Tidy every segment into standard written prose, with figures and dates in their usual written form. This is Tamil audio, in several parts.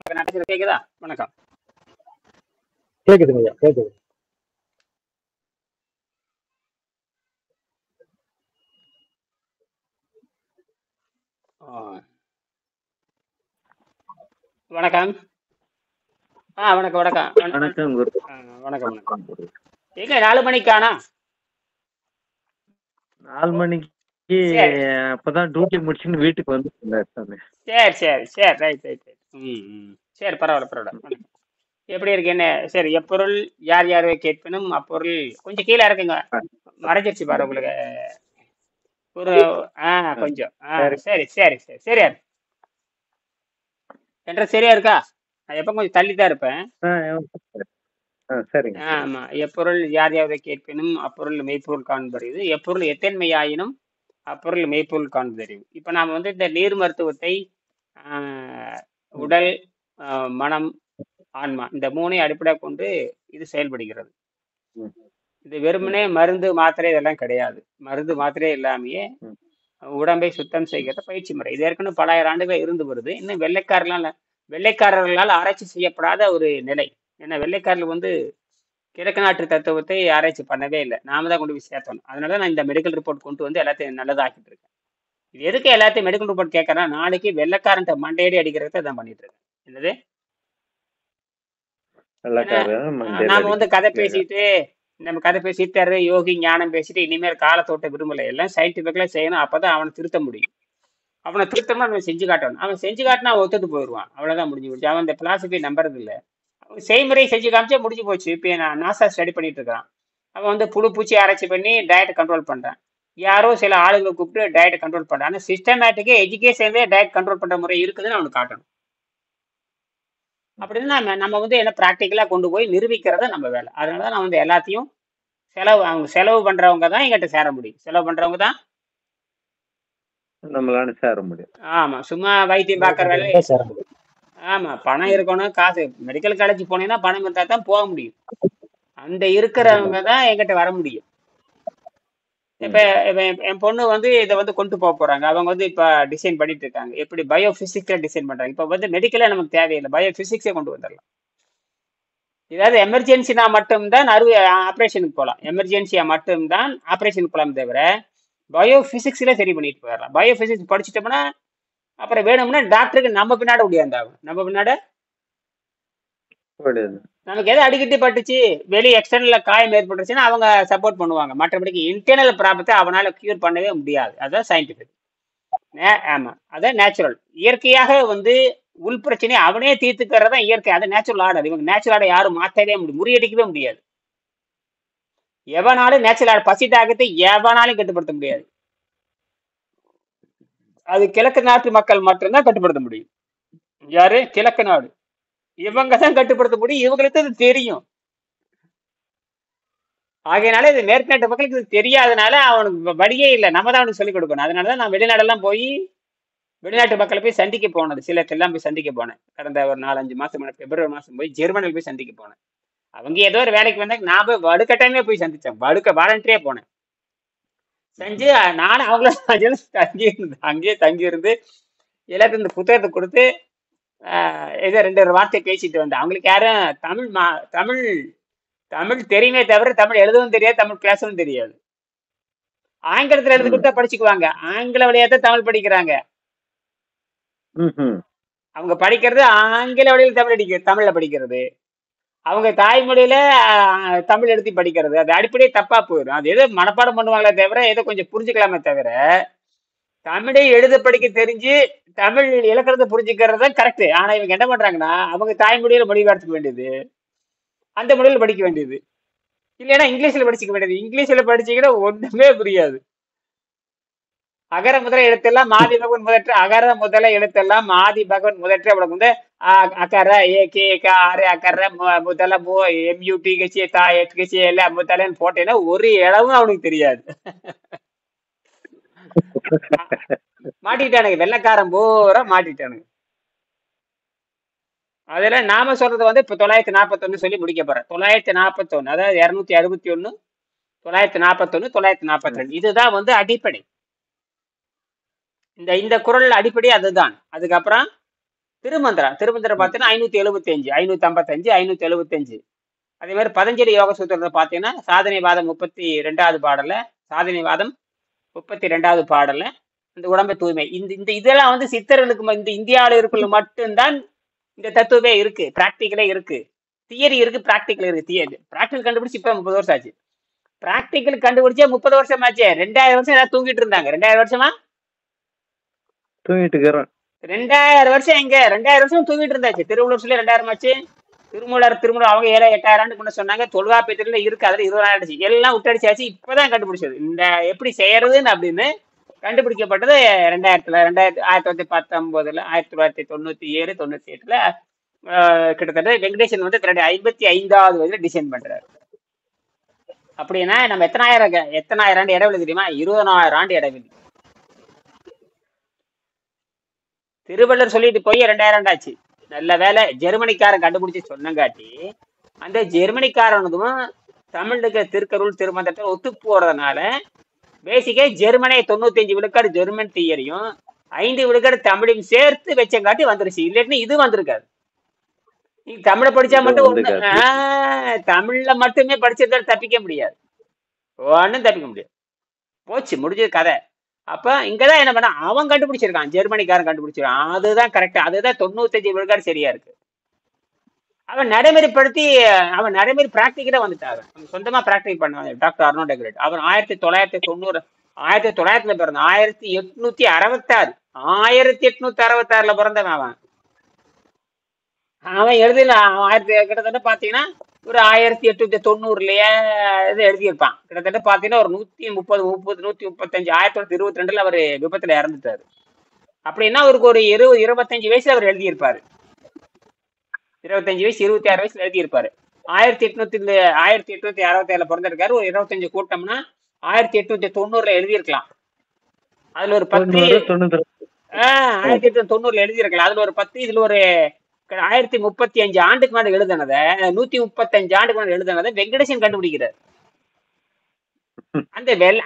நான் பேசுறது கேக்குதா? வணக்கம். கேக்குதுங்க ஐயா, கேக்குது. ஆ, வணக்கம். வணக்கம் வணக்கம் வணக்கம் குரு. ஆ, வணக்கம் வணக்கம். வணக்கம் குரு. எங்க 4 மணிக்கானா? 4 ஓ, மணிக்கு சரி அப்பதான் டியூட்டி முடிச்சுன்னு வீட்டுக்கு வந்துருந்தேன் சாமி. சரி சரி சரி, ரைட் ரைட் ரைட். சரி, பரவாயில்ல பரவாயில்ல. வணக்கம். எப்படி இருக்கு என்ன? சரி, எப்பொருள் யார் யாரை கேட்பினும் அப்பொருள் கொஞ்சம் கீழே இருக்குங்க. மறைஞ்சிருச்சு பாரு உங்களுக்கு. ஒரு ஆ, கொஞ்சம் சரி. சரி சரி சரி, சரியா இருக்கு. என்ற சரியா இருக்கா? நான் எப்போ கொஞ்சம் தள்ளி தான் இருப்பேன். ஆ, சரிங்க சரிங்க. ஆமா. எப்பொருள் யார் யாரை கேட்பினும் அப்பொருள் மெய்ப்பொருள் காண்பறிவு, எப்பொருள் எத்தன்மையாயினும் அப்பொருள் மெய்ப்பொருள் காண்பதறிவு. இப்ப நாம வந்து இந்த நீர் மருத்துவத்தை ஆஹ், ம், உடல், மனம், ஆன்மா இந்த மூணையும் அடிப்படையாக கொண்டு இது செயல்படுகிறது. ம், இது ம், வெறுமனே மருந்து மாத்திரை இதெல்லாம் கிடையாது. மருந்து மாத்திரை இல்லாமையே ம். உடம்பை சுத்தம் செய்கிற பயிற்சி முறை. இது ஏற்கனவே பல ஆயிரம் ஆண்டுகள் இருந்து வருது. இன்னும் வெள்ளைக்காரர்களால் ஆராய்ச்சி செய்யப்படாத ஒரு நிலை. ஏன்னா வெள்ளைக்காரர்கள் வந்து கிழக்கு நாட்டு தத்துவத்தை ஆராய்ச்சி பண்ணவே இல்லை. நாம தான் கொண்டு போய் சேர்த்தோம். அதனால நான் இந்த மெடிக்கல் ரிப்போர்ட் கொண்டு வந்து எல்லாத்தையும் நல்லதாக்கிட்டு இருக்கேன். இது எதுக்கு எல்லாத்தையும் மெடிக்கல் ரிப்போர்ட் கேட்கறேன்? நாளைக்கு வெள்ளைக்காரன் மண்டையடி அடிக்கிறத தான் பண்ணிட்டு இருக்கேன். என்னது? ஏன்னா வெள்ளைக்காரன் மஞ்சள் நாம வந்து கதை அடிக்க. பேசிட்டு நம்ம கதை பேசிட்டு யோகி ஞானம் பேசிட்டு இனிமேல் காலத்தோட்ட விரும்பல. எல்லாம் சயின்டிபிக்கலா செய்யணும். அப்பதான் அவனை திருத்த முடியும். அவனை திருத்தமா அவன் செஞ்சு காட்டணும். அவன் செஞ்சு காட்டினா அவன் ஒத்துட்டு போயிடுவான். அவ்வளவுதான், முடிஞ்சு போச்சு. அவன் இந்த பிலாசபி நம்புறது இல்லை. செய்முறை செஞ்சு காமிச்சா முடிஞ்சு போச்சு. இப்போ நான் நாசா ஸ்டடி பண்ணிட்டு இருக்கான். அவன் வந்து புழு பூச்சி ஆராய்ச்சி பண்ணி டயட் கண்ட்ரோல் பண்றான். யாரோ சில ஆளுங்களை கூப்பிட்டு டயட் கண்ட்ரோல் பண்றான். ஆனால் சிஸ்டமேட்டிக்கா எஜுகேஷன்லேயே டயட் கண்ட்ரோல் பண்ற முறை இருக்குதுன்னு அவனுக்கு காட்டணும். அப்படின்னு நம்ம வந்து என்ன ப்ராக்டிக்கலா கொண்டு போய் நிரூபிக்கிறத நம்ம வேலை. அதனால நான் வந்து எல்லாத்தையும் அவங்க செலவு பண்றவங்க தான் எங்கிட்ட சேர முடியும். செலவு பண்றவங்க தான். நம்மளால சேர முடியும். ஆமா, சும்மா வைத்தியம் பார்க்கற வேலை. இருந்தா சேர முடியும். ஆமா, பணம் இருக்கணும், காசு. மெடிக்கல் காலேஜ் போனீங்கன்னா பணம் இருந்தா தான் போக முடியும். அந்த இருக்கிறவங்க தான் எங்கிட்ட வர முடியும். இப்ப ம், இப்ப என் பொண்ணு வந்து இதை வந்து கொண்டு போக போறாங்க. அவங்க வந்து இப்ப டிசைன் பண்ணிட்டு இருக்காங்க. எப்படி பயோ பிசிக்ஸ்ல டிசைன் பண்றாங்க. இப்ப வந்து மெடிக்கலா நமக்கு தேவையில்லை, பயோ பிசிக்ஸே கொண்டு வந்துடலாம். ஏதாவது எமர்ஜென்சினா மட்டும்தான் ஆப்ரேஷனுக்கு போகலாம். எமர்ஜென்சியா மட்டும்தான் ஆப்ரேஷனுக்கு போகலாம் தவிர பயோ பிசிக்ஸ்ல சரி பண்ணிட்டு போயிடலாம். பயோ பிசிக்ஸ் படிச்சுட்டோம்னா அப்புறம் வேணும்னா டாக்டருக்கு நம்ம பின்னாடி முடியாந்தாகும். நம்ம பின்னாடி புரியுது. நமக்கு எதை அடிக்கடி பட்டுச்சு, வெளியே எக்ஸ்டர்னல்ல காயம் ஏற்பட்டுச்சுன்னா அவங்க சப்போர்ட் பண்ணுவாங்க. மற்றபடிக்கு இன்டர்னல் ப்ராப்ளத்தை அவனால கியூர் பண்ணவே முடியாது. அதுதான் சயின்டிபிக். ஆமா, அதான் நேச்சுரல். இயற்கையாக வந்து உள் பிரச்சனையை அவனே தீர்த்துக்கிறதா இயற்கை. அது நேச்சுரல் ஆர்டர். இவங்க நேச்சுரல் ஆர்டர் யாரும் மாற்றவே முடியும், முறியடிக்கவே முடியாது. எவனாலும் நேச்சுரல் ஆர்டர், பசி தாக்கத்தை எவனாலும் கட்டுப்படுத்த முடியாது. அது கிழக்கு நாட்டு மக்கள் மட்டும்தான் கட்டுப்படுத்த முடியும். யாரு? கிழக்கு நாடு. இவங்க தான் கட்டுப்படுத்த முடியும். இவங்களுக்கு அது தெரியும். ஆகையினால இது மேற்கு நாட்டு மக்களுக்கு இது தெரியாதனால அவனுக்கு வழியே இல்லை. நம்ம தான் அவனுக்கு சொல்லிக் கொடுக்கணும். அதனாலதான் நான் வெளிநாடெல்லாம் போய் வெளிநாட்டு மக்களை போய் சந்திக்க போனது. சிலத்தெல்லாம் போய் சந்திக்க போனேன். கடந்த ஒரு 4-5 மாசம் முன்னாடி பிப்ரவரி மாசம் போய் ஜெர்மனியில் போய் சந்திக்க போனேன். அவங்க ஏதோ ஒரு வேலைக்கு வந்தாங்க. நான் போய் வடுக்கட்டாயமே போய் சந்திச்சேன். வாலண்டரியா போனேன். செஞ்சு நானும் அவங்களும் அங்கேயே தங்கி இருந்து எல்லாத்தையும் இந்த புத்தகத்தை கொடுத்து ஏதோ 2 வார்த்தை பேசிட்டு வந்தேன். அவங்களுக்கு யாரும் தமிழ் தமிழ் தெரியுமே தவிர தமிழ் எழுதவும் தெரியாது, தமிழ் பேசவும் தெரியாது. ஆங்கிலத்துல எழுதி ம், கொடுத்தா படிச்சுக்குவாங்க. ஆங்கில வழியாத்தான் தமிழ் படிக்கிறாங்க. ம்ஹும். அவங்க படிக்கிறது ஆங்கில வழியில் தமிழ்ல படிக்கிறது. அவங்க தாய்மொழியில தமிழ் எழுதி படிக்கிறது. அது அடிப்படையே தப்பா போயிடும். அது ஏதோ மனப்பாடம் பண்ணுவாங்களே தவிர ஏதோ கொஞ்சம் புரிஞ்சுக்கலாமே தவிர தமிழை எழுத படிக்க தெரிஞ்சு தமிழ் இலக்கணத்தை புரிஞ்சுக்கிறது தான் கரெக்ட். ஆனா இவங்க என்ன பண்றாங்கன்னா அவங்க தாய்மொழியில மொழிபெயர்த்துக்க வேண்டியது, அந்த மொழியில படிக்க வேண்டியது. இல்லைன்னா இங்கிலீஷ்ல படிச்சுக்க வேண்டியது. இங்கிலீஷ்ல படிச்சீங்கன்னா ஒண்ணுமே புரியாது. அகர முதல எழுத்தெல்லாம் மாதி பகவன் முதற்ற, அகர முதல எழுத்தெல்லாம் மாதி பகவன் முதற்ற. உனக்கு வந்து அக்கர ஏ கே ஆறு அக்கர முதல மோ எம்யூ டிஹெச்ஏ தா எச்கே எல்ல முதலன்னு போட்டேன்னா ஒரு இளவும் அவனுக்கு தெரியாது. மாட்டிட்டானுங்க, வெள்ளக்காரன் பூரா மாட்டிட்டானுங்க. அதுல நாம சொல்றது வந்து இப்ப 941 சொல்லி முடிக்க போறேன். 941, அதாவது 261, 941, 942. இதுதான் வந்து அடிப்படை. இந்த குறள் அடிப்படை அதுதான். அதுக்கப்புறம் திருமந்திரம் பார்த்தீங்கன்னா 575 555 575. அதே மாதிரி பதஞ்சலி யோக சூத்திரத்தை பார்த்தீங்கன்னா சாதனைவாதம் 32வது பாடல்ல, சாதனைவாதம் 32வது பாடல்ல இந்த உடம்பை தூய்மை, இந்த இந்த இதெல்லாம் வந்து சித்தர்களுக்கு இந்த இந்தியாவில் இருக்குள்ள மட்டும்தான் இந்த தத்துவமே இருக்கு, பிராக்டிக்கலே இருக்கு. தியரி இருக்கு, பிராக்டிக்கல் இருக்கு. தியரி பிராக்டிகல் கண்டுபிடிச்சு இப்ப 30 வருஷம் ஆச்சு. பிராக்டிக்கல் கண்டுபிடிச்சே 30 வருஷம் ஆச்சு. 2000 வருஷம் ஏதாவது தூங்கிட்டு இருந்தாங்க. 2000 வருஷமா தூங்கிட்டு இருக்கிறோம். 2000 வருஷம் எங்க 2000 வருஷம் தூங்கிட்டு இருந்தாச்சு. திருவள்ளுவர் சொல்லி 2000 ஆச்சு. திருமூலர் அவங்க 8,000 ஆண்டு கொண்டு சொன்னாங்க. தொல்காப்பியத்துல இருக்கு, அதுல 20,000 ஆயிடுச்சு. எல்லாம் விட்டடிச்சாச்சு. இப்பதான் கண்டுபிடிச்சது இந்த எப்படி செய்யறதுன்னு அப்படின்னு கண்டுபிடிக்கப்பட்டது 1919 1997 98ல கிட்டத்தட்ட வெங்கடேசன் வந்து தன்னுடைய 55வது வயதுல டிசைன் பண்றாரு. அப்படின்னா நம்ம எத்தனாயிரம் ஆண்டு இடைவெளி தெரியுமா? 20,000 ஆண்டு இடைவெளி. திருவள்ளுவர் சொல்லிட்டு போய் 2000 ஆண்டு ஆச்சு. நல்ல வேலை ஜெர்மனிக்காரன் கண்டுபிடிச்சு சொன்னங்காட்டி அந்த ஜெர்மனிக்காரனுக்கும் தமிழுக்கு திருக்கருள் திருமந்திரத்தை ஒத்து போறதுனால பேசிக்கா ஜெர்மனே 95 விழுக்காடு ஜெர்மன் தியரியும் 5 விழுக்காடு தமிழையும் சேர்த்து வச்சங்காட்டி வந்துருச்சு. இல்லைன்னு இது வந்திருக்காது. நீ தமிழை படிச்சா மட்டும் தமிழ்ல மட்டுமே படிச்சதால தப்பிக்க முடியாது, ஒன்னும் தப்பிக்க முடியாது. போச்சு, முடிஞ்சது கதை. அப்ப இங்கதான் என்ன பண்ண, அவன் கண்டுபிடிச்சிருக்கான், ஜெர்மனிக்காரன் கண்டுபிடிச்சிருக்கான். அதுதான் கரெக்ட், அதுதான் 95 விழுக்காடு சரியா இருக்கு. அவன் நடைமுறைப்படுத்தி அவன் நடைமுறை பிராக்டிக்கலா வந்துட்டாங்க. அவன் சொந்தமா பிராக்டிக் பண்ணுவாங்க. டாக்டர் அர்னால்ட் எக்ரட் அவன் 1990 1900 பிறந்த 1866 1866 பிறந்தவன். அவன் எழுதில கிட்டத்தட்ட பாத்தீங்கன்னா ஒரு 1890லயே இது எழுதியிருப்பான். கிட்டத்தட்ட பாத்தீங்கன்னா ஒரு 130 135 1922 அவரு விபத்துல இறந்துட்டாரு. அப்படின்னா அவருக்கு ஒரு 25 வயசுல அவர் எழுதியிருப்பாரு. 25 வயசு 26 வயசுல எழுதியிருப்பாரு. 1867 பிறந்திருக்காரு. ஒரு 25 கூட்டம்னா 1890 எழுதியிருக்கலாம். அதுல ஒரு 10 1890 எழுதியிருக்கலாம். அதுல ஒரு 10 இதுல ஒரு 1035 ஆண்டுக்கு மேல எழுதுனத 135 ஆண்டுக்கு மேல எழுதுனத வெங்கடேசன் கண்டுபிடிக்கிறார்.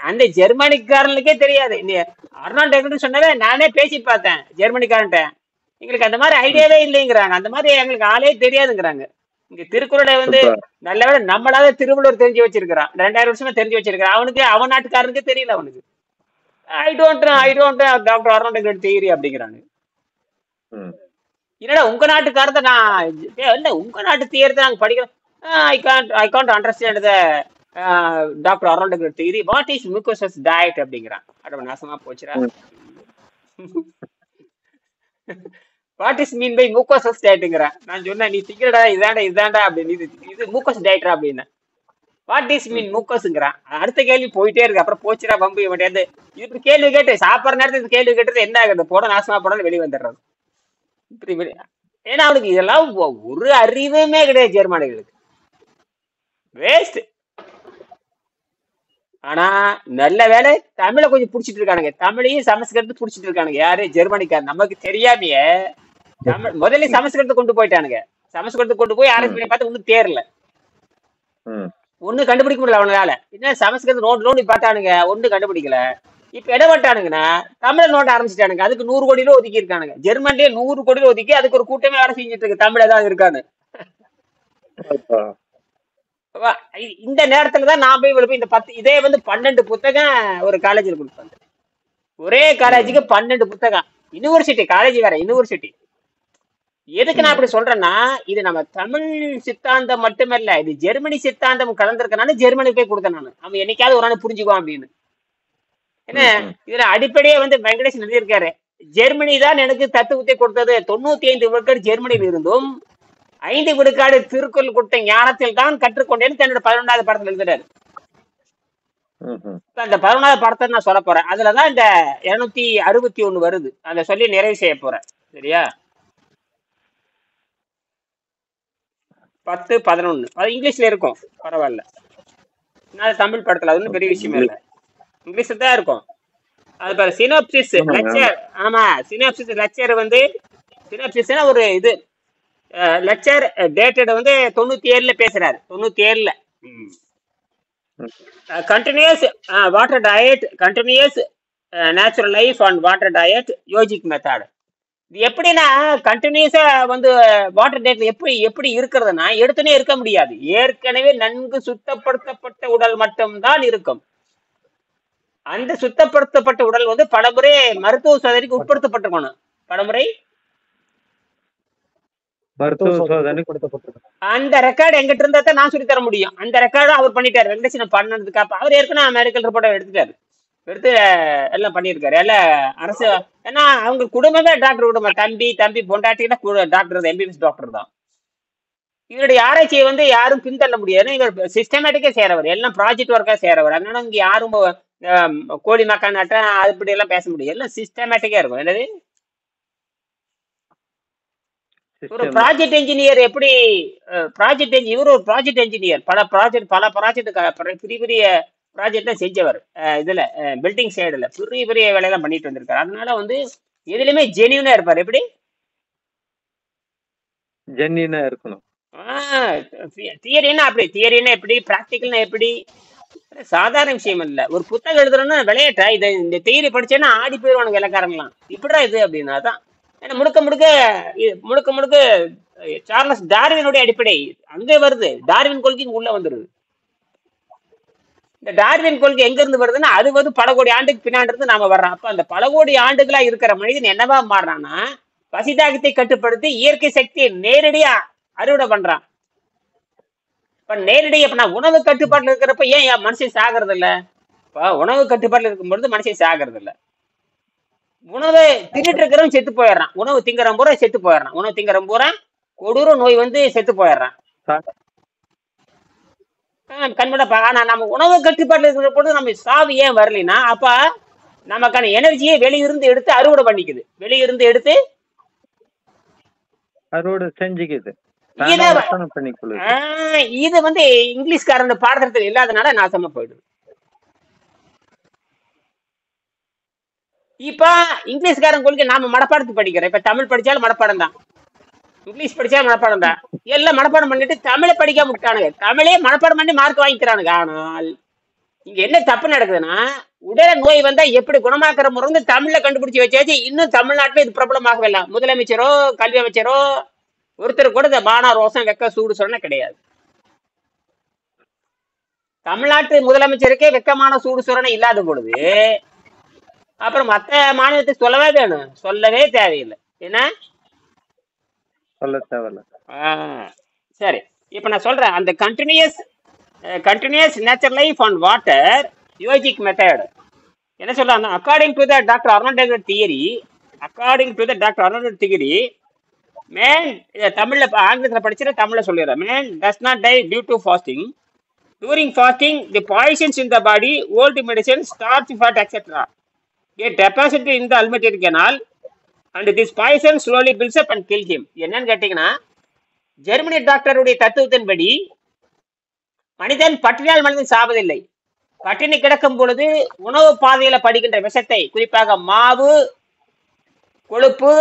அந்த ஜெர்மனிக்காரனுக்கே தெரியாது. அர்னால்ட் எக்ரட் சொன்னவே நானே பேசி பார்த்தேன் ஜெர்மனிக்காரன்ட்ட. எங்களுக்கு அந்த மாதிரி ஐடியாவே இல்லைங்கிறாங்க, அந்த மாதிரி எங்களுக்கு ஆளே தெரியாதுங்கிறாங்க. இங்க திருக்குறளை வந்து நல்ல வேலை நம்மளால திருவள்ளுவர் தெரிஞ்சு வச்சிருக்கிறான், 2000 வருஷமா தெரிஞ்சு வச்சிருக்கிறான். அவனுக்கு அவன் நாட்டுக்காரனுக்கு தெரியல. அவனுக்கு I don't doctor Arnold Ehret theory அப்படிங்கிறாங்க. இல்லடா உங்க நாட்டுக்காரத்தை நான் இல்ல உங்க நாட்டு தியரத்தை நாங்க படிக்கிறோம். I can't understand the doctor Arnold Ehret theory. What is mucous diet அப்படிங்கிறான். அட நாசமா போச்சுடா. What is mean by mucous டயட்டுங்கிறான். நான் சொன்னேன் நீ திக்கிறடா இதாண்டா அப்படின்னு. இது மூக்கோஸ் டயட்ரா அப்படின்னு. வாட் இஸ் மீன் மூக்கோஸ்ங்கிறான். அடுத்த கேள்வி போயிட்டே இருக்கு. அப்புறம் போச்சுடா பம்பு வேண்டியது. இப்படி கேள்வி கேட்டு சாப்பிட்ற நேரத்துக்கு கேள்வி கேட்டது என்ன ஆகுது? போட நாசமா போட வெளியே வந்துடுறது. ஏன்னா அவனுக்கு இதெல்லாம் ஒரு அறிவுமே கிடையாது. ஜெர்மனிகளுக்கு வேஸ்ட். ஆனா நல்ல வேலை தமிழை கொஞ்சம் புடிச்சிட்டு இருக்கானுங்க. தமிழையும் சமஸ்கிருதத்தை புடிச்சிட்டு இருக்கானுங்க. யாரு? ஜெர்மனிக்காரன். நமக்கு தெரியாமையே தமிழ் முதல்ல சமஸ்கிருதத்தை கொண்டு போயிட்டானுங்க. சமஸ்கிருதத்தை கொண்டு போய் ஆராய்ச்சி பண்ணி பார்த்து ஒன்னும் தேரல, ஒண்ணு கண்டுபிடிக்க முடியல அவனால. என்ன சமஸ்கிருதம் நோண்டி பார்த்தானுங்க, ஒண்ணு கண்டுபிடிக்கல. இப்ப இடப்பட்டானுங்கன்னா தமிழை நோண்ட ஆரம்பிச்சுட்டானுங்க. அதுக்கு 100 கோடி ரூபா ஒதுக்கி இருக்கானுங்க. ஜெர்மன்லயே 100 கோடி ரூபா ஒதுக்கி அதுக்கு ஒரு கூட்டமே வேலை செஞ்சுட்டு இருக்கு. தமிழ் ஏதாவது இருக்கான்னு. இந்த நேரத்துலதான் நான் போய் இந்த 10 இதே வந்து 12 புத்தகம் ஒரு காலேஜில் கொடுப்பாங்க. ஒரே காலேஜுக்கு 12 புத்தகம். யூனிவர்சிட்டி காலேஜ் வேற, யூனிவர்சிட்டி. எதுக்கு நான் அப்படி சொல்றேன்னா, இது நம்ம தமிழ் சித்தாந்தம் மட்டுமல்ல, இது ஜெர்மனி சித்தாந்தம் கலந்துருக்கனால ஜெர்மனி போய் கொடுத்தேன் நான். அவன் என்னைக்காவது ஒரு நாள் புரிஞ்சுக்குவான் அப்படின்னு. என்ன இதுல அடிப்படையே வந்து வெங்கடேசன் எழுதியிருக்காரு, ஜெர்மனி தான் எனக்கு தத்துவத்தை கொடுத்தது. 95 விழுக்காடு ஜெர்மனியில் இருந்தும் 5 விழுக்காடு திருக்குறள் கொடுத்த ஞானத்தில் தான் கற்றுக்கொண்டேன்னு தன்னோட 11வது படத்துல எழுதுறாரு. அந்த 11வது படத்தை நான் சொல்ல போறேன். அதுலதான் இந்த 261 வருது. அதை சொல்லி நிறைவு செய்ய போறேன். சரியா? 10, 11 அது இங்கிலீஷ்ல இருக்கும், பரவாயில்ல. நான் தமிழ் படத்துல அது ஒன்றும் பெரிய விஷயமே இல்லை, இங்கிலீஷ்ல தான் இருக்கும். அது பாரு, சினோப்சிஸ் லெக்சர். ஆமா, சினோப்சிஸ் லெக்சர் வந்து சினோப்சிஸ்னா ஒரு இது லெக்சர் டேட்டட் வந்து 97ல பேசுறாரு. 97ல continuous water diet, continuous natural life and water diet, yogic method. இது எப்படின்னா கண்டினியூஸா வந்து வாட்டர் டேட்ல எப்படி எப்படி இருக்கிறதுனா எடுத்துனே இருக்க முடியாது. ஏற்கனவே நன்கு சுத்தப்படுத்தப்பட்ட உடல் மட்டும்தான் இருக்கும். அந்த சுத்தப்படுத்தப்பட்ட உடல் வந்து பலமுறை மருத்துவ சோதனைக்கு உட்படுத்தப்பட்டிருக்கணும். பலமுறை மருத்துவ சோதனைக்கு அந்த ரெக்கார்டு எங்கிட்ட இருந்தா தான் நான் சொல்லி தர முடியும். அந்த ரெக்கார்டு அவர் பண்ணிட்டாரு. வெங்கடேசன் பண்ணதுக்கு அப்ப அவர் ஏற்கனவே மெடிக்கல் ரிப்போர்ட்டை எடுத்துட்டாரு. எடுத்து எல்லாம் பண்ணியிருக்காரு. எல்லாம் அரசு, ஏன்னா அவங்க குடும்பமே டாக்டர் குடும்பம். தம்பி பொண்டாட்டினா டாக்டர், எம்பிபிஎஸ் டாக்டர் தான். இவருடைய ஆராய்ச்சியை வந்து யாரும் பின்தள்ள முடியாது. இவர் சிஸ்டமேட்டிக்கா சேரவர், எல்லாம் ப்ராஜெக்ட் ஒர்க்கா சேரவர். அதனால இங்க யாரும் கோழி மக்கான் நட்ட அப்படி எல்லாம் பேச முடியாது. எல்லாம் சிஸ்டமேட்டிக்கா இருக்கும். என்னது ஒரு ப்ராஜெக்ட் என்ஜினியர் எப்படி இவர் ஒரு ப்ராஜெக்ட் என்ஜினியர். பல ப்ராஜெக்ட் பெரிய பெரிய ப்ராஜெக்ட்ல செஞ்சவர். இதுல பில்டிங் சைடுல பெரிய பெரிய வேலையெல்லாம் பண்ணிட்டு வந்திருக்காரு. அதனால வந்து எதுலையுமே ஜெனியூனா இருப்பாரு. எப்படி ஜெனியூனா இருக்கணும். தியரினா அப்படி, தியரினா எப்படி, பிராக்டிக்கல்னா எப்படி, சாதாரண விஷயம் இல்ல. ஒரு புத்தகம் எழுதுறோம்னா விளையாட்டா இதை இந்த தியரி படிச்சேன்னா ஆடி போயிருவானுங்க இலக்காரங்களாம். இப்படிதான் இது அப்படின்னா தான். ஏன்னா முழுக்க முழுக்க சார்லஸ் டார்வினுடைய அடிப்படை அங்கே வருது. டார்வின் கொள்கை உள்ள வந்துருது. இந்த டார்வின் கொள்கை எங்க இருந்து வருதுன்னா அது வந்து பல கோடி ஆண்டுக்கு பின்னாடி இருந்து நாம வர்றோம். அப்ப அந்த பல கோடி ஆண்டுகளா இருக்கிற மனிதன் என்னவா மாறுறான்னா பசிதாகத்தை கட்டுப்படுத்தி இயற்கை சக்தியை நேரடியா அறுவடை பண்றான். இப்ப நேரடியா இப்ப நான் உணவு கட்டுப்பாட்டுல இருக்கிறப்ப ஏன் மனுஷன் சாகிறது இல்ல? இப்ப உணவு கட்டுப்பாட்டுல இருக்கும்பொழுது மனுஷன் சாகிறது இல்ல. உணவை தின்னுட்டு இருக்கிறவன் செத்து போயிடுறான். உணவு திங்கறம் பூரா செத்து போயிடுறான். உணவு திங்கறம் பூரா கொடூர நோய் வந்து செத்து போயிடுறான். கண்மூடப்பா. ஆனா நம்ம உணவு கட்டுப்பாட்டுல இருக்கிற பொழுது நம்ம சாவு ஏன் வரலைன்னா அப்ப நமக்கான எனர்ஜியை வெளியிருந்து எடுத்து அறுவடை பண்ணிக்குது. வெளியிருந்து எடுத்து அறுவடை செஞ்சுக்குது. இது வந்து இங்கிலீஷ்காரன் பாடத்திட்டத்தில் இல்லாதனால நாசமா போயிடுது. இப்ப இங்கிலீஷ்காரன் கொள்கை நாம மனப்பாடத்துக்கு படிக்கிறோம். இப்ப தமிழ் படிச்சாலும் மனப்பாடம் தான், இங்கிலீஷ் படிச்சாலும் மனப்பாடம் தான். எல்லாம் மனப்பாடம் பண்ணிட்டு தமிழை படிக்க விட்டானுங்க. தமிழே மனப்பாடம் பண்ணி மார்க் வாங்கிக்கிறானுங்க. ஆனால் இங்க என்ன தப்பு நடக்குதுன்னா உடல நோய் வந்தா எப்படி குணமாக்குற முறை வந்து தமிழ்ல கண்டுபிடிச்சு வச்சாச்சு. இன்னும் தமிழ்நாட்டுல இது பிரபலமாகவே இல்லை. முதலமைச்சரோ கல்வி அமைச்சரோ ஒருத்தர் கூட இந்த மான ரோசம் வெக்க சூடு சொன்ன கிடையாது. தமிழ்நாட்டு முதலமைச்சருக்கே வெக்கமான சூடு சொரணை இல்லாத பொழுது அப்புறம் மற்ற மாநிலத்தை சொல்லவே வேணும், சொல்லவே தேவையில்லை. என்ன சொல்ல தேவையில்லை. சரி, இப்ப நான் சொல்றேன் அந்த continuous nature life on water yogic method என்ன சொல்றாங்க. According to the doctor Arnold theory man, தமிழ்ல ஆங்கிலத்தில் படிச்சுட்டு தமிழ்ல சொல்லிடுறேன். Man does not die due to fasting. During fasting, the poisons in the body, old medicine, starch, fat, etc. get deposited in the alimentary canal and this poison slowly builds up and kill him. என்னன்னு கேட்டீங்கன்னா ஜெர்மனி டாக்டருடைய தத்துவத்தின்படி மனிதன் பட்டினியால் மனிதன் சாவதில்லை. பட்டினி கிடக்கும் பொழுது உணவு பாதையில படிக்கின்ற விஷத்தை, குறிப்பாக மாவு, கொழுப்பு,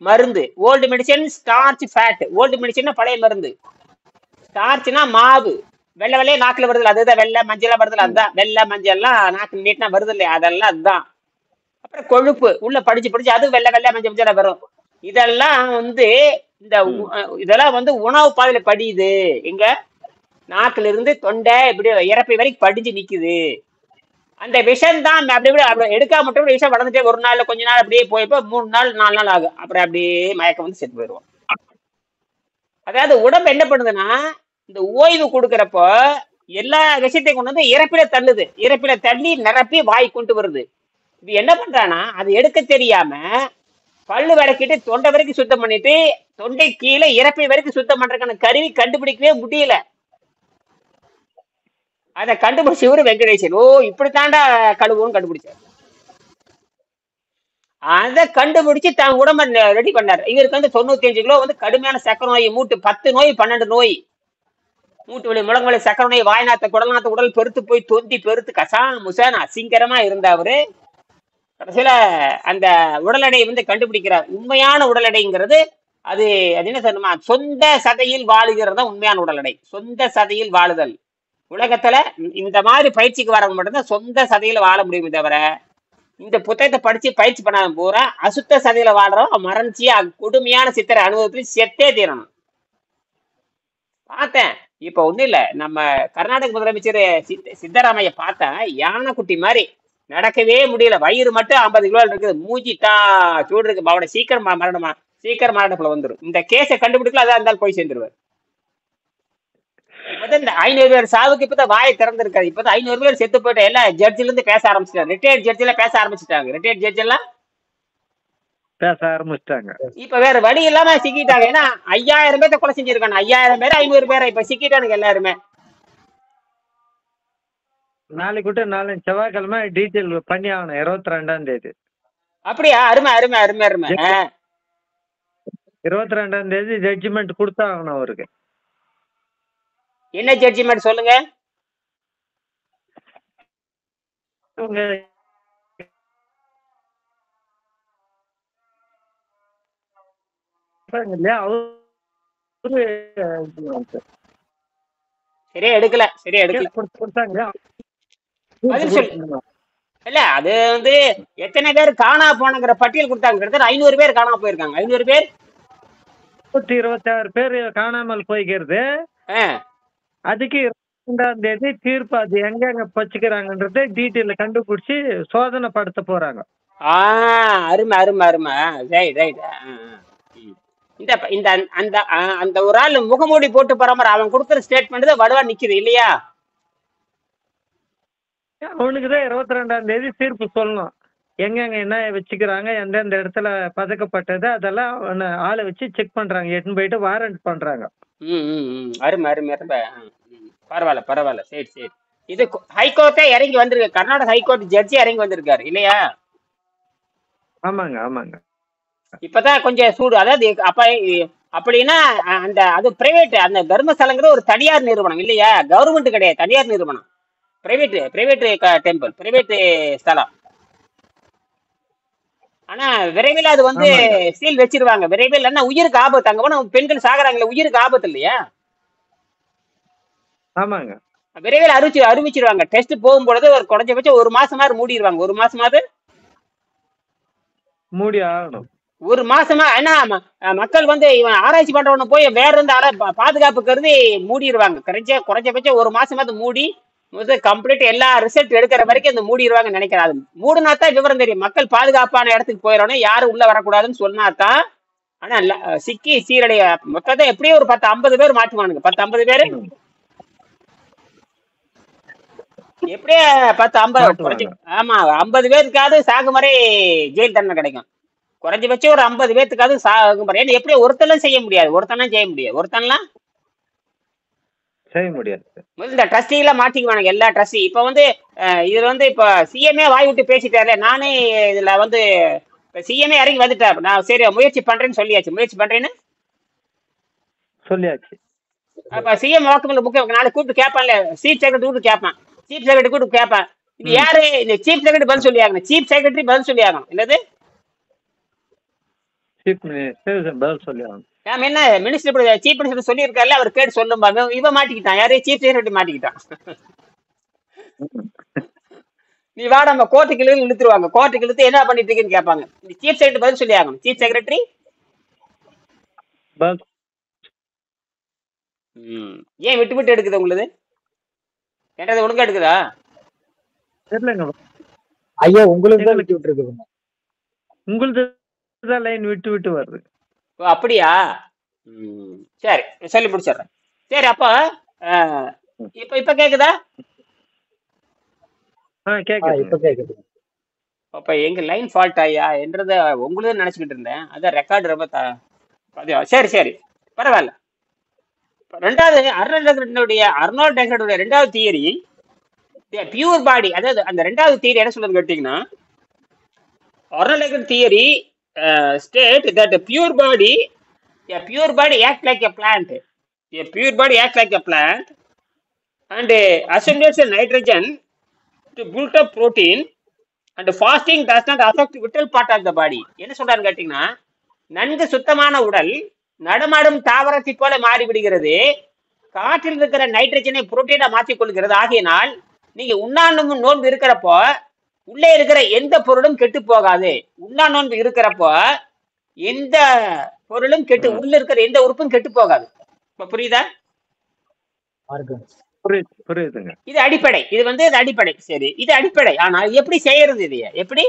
மருந்து, old medicine, starch, fat. Old medicine பழைய மருந்து, ஸ்டார்ச்னா மாவு, வெள்ளை வெள்ளையே நாக்குல வருது, அதுதான் வெள்ளை மஞ்சளா வருதுல, அதுதான் வெள்ளை மஞ்சள்லாம் நாக்கு நீட்டினா வருது இல்லையா, அதெல்லாம் அதுதான். அப்புறம் கொழுப்பு உள்ள படிச்சு அது வெள்ளை வெள்ளை மஞ்சள் மஞ்சளா வரும். இதெல்லாம் வந்து இதெல்லாம் வந்து உணவு பாதையில படியுது. எங்க நாக்குல இருந்து தொண்டை இப்படி இறப்பை வரைக்கும் படிஞ்சு நிக்குது. அந்த விஷம் தான் அப்படி எடுக்காம மட்டும் விஷம் வளர்ந்துட்டே ஒரு நாள் கொஞ்ச நாள் அப்படியே போயப்போ 3 நாள் 4 நாள் ஆகும். அப்புறம் அப்படியே மயக்கம் வந்து செத்து போயிடுவோம். அதாவது உடம்பு என்ன பண்ணுதுன்னா இந்த ஓய்வு கொடுக்கறப்போ எல்லா விஷயத்தையும் கொண்டு வந்து இறப்பில தள்ளுது. இறப்பில தள்ளி நிரப்பி வாய் கொண்டு வருது. இது என்ன பண்றானா அது எடுக்க தெரியாம பல்லு விளக்கிட்டு தொண்டை வரைக்கும் சுத்தம் பண்ணிட்டு தொண்டை கீழே இறப்பை வரைக்கும் சுத்தம் பண்றதுக்கான கருவி கண்டுபிடிக்கவே முடியல. அதை கண்டுபிடிச்சவரு வெங்கடேசன். ஓ இப்படித்தாண்டா கழுவுன்னு கண்டுபிடிச்சாரு. அதை கண்டுபிடிச்சு தான் உடம்ப ரெடி பண்ணாரு. இவருக்கு வந்து 95 கிலோ வந்து கடுமையான சக்கரை நோய், மூட்டு 10 நோய் 12 நோய், மூட்டு வலி, முழங்கு வலி, சக்கரை நோய், வாய்நாத்த குடல்நாத்த உடல் பெருத்து போய் தொந்தி பெருத்து கசான் முசான் அசிங்கரமா இருந்தவரு கடைசியில அந்த உடல் எடையை வந்து கண்டுபிடிக்கிறார். உண்மையான உடல் எடைங்கிறது அது என்ன சொல்லணுமா, சொந்த சதையில் வாழுகிறது தான் உண்மையான உடல் எடை. சொந்த சதையில் வாழுதல். உலகத்துல இந்த மாதிரி பயிற்சிக்கு வரவங்க மட்டும்தான் சொந்த சதையில வாழ முடியுமே தவிர இந்த புத்தகத்தை படிச்சு பயிற்சி பண்ணாத பூரா அசுத்த சதையில வாழ்றோம், மறைஞ்சி கொடுமையான சித்திரை அனுபவத்தில் செத்தே தீரணும். பார்த்தேன். இப்ப ஒண்ணும் இல்ல, நம்ம கர்நாடக முதலமைச்சர் சித்தராமைய பார்த்தேன். யானைக்குட்டி மாதிரி நடக்கவே முடியல, வயிறு மட்டும் 50 கிலோ இருக்குது, மூஞ்சிட்டா சூடு இருக்கு. அவனை சீக்கிரம் மரணத்துல வந்துடும். இந்த கேஸை கண்டுபிடிக்கல, அதான் இருந்தாலும் போய் சேர்ந்துருவார். இப்பதான் இந்த 500 பேர் சாவுக்கு இப்பதான் வாயை திறந்திருக்காரு. இப்பதான் 500 பேர் செத்து போயிட்ட எல்லாம் ஜட்ஜில இருந்து பேச ஆரம்பிச்சிட்டாங்க. ரிட்டையர்ட் ஜட்ஜ் எல்லாம் பேச ஆரம்பிச்சுட்டாங்க. ரிட்டையர்ட் ஜட்ஜ் எல்லாம் பேச ஆரம்பிச்சிட்டாங்க. இப்ப வேற வழி இல்லாம சிக்கிட்டாங்க. ஏன்னா 5000 பேர்த்த கொலை செஞ்சிருக்காங்க. 5000 பேர் 500 பேரை இப்ப சிக்கிட்டானுங்க எல்லாருமே. நாளைக்கு விட்டு நாளைக்கு செவ்வாய்க்கிழமை டீட்டெயில் பண்ணி ஆகணும். 22ஆம் தேதி. அப்படியா? அருமை அருமை அருமை அருமை. 22ஆம் தேதி ஜட்ஜ்மெண்ட் கொடுத்தாகணும் அவருக்கு. என்ன ஜட்ஜ்மெண்ட் சொல்லுங்க. சரியா எடுக்கல. பதில் சொல்லு. இல்ல, அது வந்து எத்தனை பேர் காணா போனங்கிற பட்டியல் கொடுத்தாங்க. கிட்டத்தட்ட 500 பேர் காணாம போயிருக்காங்க. 500 பேர் 126 பேர் காணாமல் போய்க்கிறது. அதுக்கு 22ஆம் தேதி தீர்ப்பு. அது எங்க பச்சுக்கிறாங்கன்றத டீட்டெயில கண்டுபிடிச்சு சோதனை படுத்த போறாங்க. அருமை அருமை அருமை. Right right. இந்த இந்த அந்த அந்த ஒரு ஆள் முகமூடி போட்டு போற மாதிரி அவன் கொடுக்குற ஸ்டேட்மெண்ட் தான் வடுவா நிக்குது இல்லையா? அவனுக்குதான் 22ஆம் தேதி தீர்ப்பு சொல்லணும். எங்கெங்க என்ன வச்சுக்கிறாங்க, எந்தெந்த இடத்துல பதக்கப்பட்டது, அதெல்லாம் ஆளை வச்சு செக் பண்றாங்க. எட்டுன்னு போயிட்டு வாரண்ட் பண்றாங்க. அருமை அருமை அருமை. பரவாயில்ல பரவாயில்ல. சரி சரி. இது ஹைகோர்ட்டே இறங்கி வந்திருக்கு. கர்நாடக ஹைகோர்ட் ஜட்ஜி இறங்கி வந்திருக்காரு இல்லையா? ஆமாங்க ஆமாங்க. இப்பதான் கொஞ்சம் சூடு. அதாவது அப்ப அப்படின்னா அந்த அது பிரைவேட், அந்த தர்மஸ்தலங்கிறது ஒரு தனியார் நிறுவனம் இல்லையா? கவர்மெண்ட் கிடையாது, தனியார் நிறுவனம். பிரைவேட் டெம்பிள், பிரைவேட் ஸ்தலம். ஆனா விரைவில் அது வந்து சீல் வச்சிருவாங்க. விரைவில் என்ன உயிருக்கு ஆபத்து. அங்க போனா பெண்கள் சாகுறாங்களே, உயிருக்கு ஆபத்து இல்லையா? ஆமாங்க. விரைவில் அறிவிச்சிருவாங்க. டெஸ்ட் போகும்பொழுது ஒரு குறைஞ்சபட்சம் 1 மாசமாவது மூடிடுவாங்க. 1 மாசமாவது மூடி ஆகணும். 1 மாசமா. ஏன்னா மக்கள் வந்து இவன் ஆராய்ச்சி பண்றவன போய் வேற இருந்து பாதுகாப்பு கருதி மூடிடுவாங்க. குறைஞ்சபட்சம் 1 மாசமாவது மூடி கம்ப்ளீட் எல்லா ரிசல்ட் எடுக்கிற வரைக்கும் இந்த மூடிடுவாங்க நினைக்கிறேன். அது மூடுனா தான் விவரம் தெரியும். மக்கள் பாதுகாப்பான இடத்துக்கு போயிடணும், யாரும் உள்ள வரக்கூடாதுன்னு சொன்னாதான். ஆனா சிக்கி சீரடைய மொத்தத்தை எப்படியும் ஒரு 10-50 பேர் மாட்டுவானுங்க. 10-50 பேரு எப்படியே 10-50. ஆமா, 50 பேருக்காவது சாகுமறை ஜெயில் தண்டனை கிடைக்கும். குறைஞ்சபட்சம் ஒரு 50 பேத்துக்காவது சாகுமறை. ஏன்னா எப்படியும் ஒருத்தெல்லாம் செய்ய முடியாது. ஒருத்தன்லாம் செய்ய முடியாது. இந்த ட்ரஸ்டி எல்லாம் மாட்டிக்குவானுங்க, எல்லா ட்ரஸ்டி. இப்ப வந்து இதுல வந்து இப்ப சிஎம்ஏ வாய் விட்டு பேசிட்டாரு. நானே இதுல வந்து சிஎம்ஏ இறங்கி வந்துட்டாரு. நான் சரி முயற்சி பண்றேன்னு சொல்லியாச்சு. அப்ப சிஎம் வாக்குமூல புக் நாளைக்கு கூப்பிட்டு கேட்பான்ல, சீஃப் செக்ரட்டரி கூப்பிட்டு கேட்பான். சீஃப் செக்ரட்டரி கூப்பிட்டு கேட்பான், இது யாரு? இந்த சீஃப் செக்ரட்டரி பதில் சொல்லி ஆகணும். சீஃப் செக்ரட்டரி பதில் சொல்லி ஆகணும். என்னது? என்ன மினிஸ்டர் சீஃப் மினிஸ்டர் சொல்லி இருக்காருல்ல, அவர் கேட்டு சொல்லும். இவன் மாட்டிக்கிட்டான். யாரு? சீஃப் செக்ரட்டரி மாட்டிக்கிட்டான். நீ வா நம்ம கோர்ட்டுக்கு இழுத்துருவாங்க. கோர்ட்டுக்கு இழுத்து என்ன பண்ணிட்டு இருக்கீன்னு கேட்பாங்க. சீஃப் செக்ரட்டரி பதில் சொல்லி ஆகணும். சீஃப் செக்ரட்டரி ஏன் விட்டு விட்டு எடுக்குது உங்களுக்கு? என்னது ஒழுங்கா எடுக்குதா? ஐயா உங்களுக்கு விட்டு விட்டு இருக்குதுங்க. உங்களுக்கு லைன் விட்டு விட்டு வருது. அப்படியா? சரி, சொல்லி முடிச்சிடுறேன். சரி, அப்ப இப்ப கேக்குதா? அப்ப எங்க லைன் ஃபால்ட் ஆயா என்றத உங்களுக்கு நினைச்சுக்கிட்டு இருந்தேன். அதான் ரெக்கார்டு ரொம்ப சரி சரி பரவாயில்ல. ரெண்டாவது அர்னால்ட் டெக்ரட்டுடைய ரெண்டாவது தியரி பியூர் பாடி. அதாவது அந்த ரெண்டாவது தியரி என்ன சொல்றது கேட்டீங்கன்னா, Arnold Ehret theory state that a pure body acts like a plant. A pure body acts like a plant and assimilates nitrogen to build up protein, and fasting does not affect vital part of the body. என்ன சொல்றாரு கேட்டீங்கன்னா, நன்கு சுத்தமான உடல் நடமாடும் தாவரத்தை போல மாறிவிடுகிறது. காற்றில் இருக்கிற நைட்ரஜனை புரோட்டீனா மாற்றிக் கொள்கிறது. ஆகையினால் நீங்க உண்ணாண்டும் நோன்பு இருக்கிறப்போ உள்ளே இருக்கிற எந்த பொருளும் கெட்டு போகாது. உண்ணா நோன்பு இருக்கிறப்போ எந்த பொருளும் கெட்டு ம். உள்ள இருக்கிற எந்த உறுப்பும் கெட்டு போகாது. இப்ப புரியுதா? மார்க்கம். புரியுதுங்க. இது அடிப்படை. இது இது அடிப்படை. சரி, இது அடிப்படை. ஆனா எப்படி செய்யறது? இது எப்படி?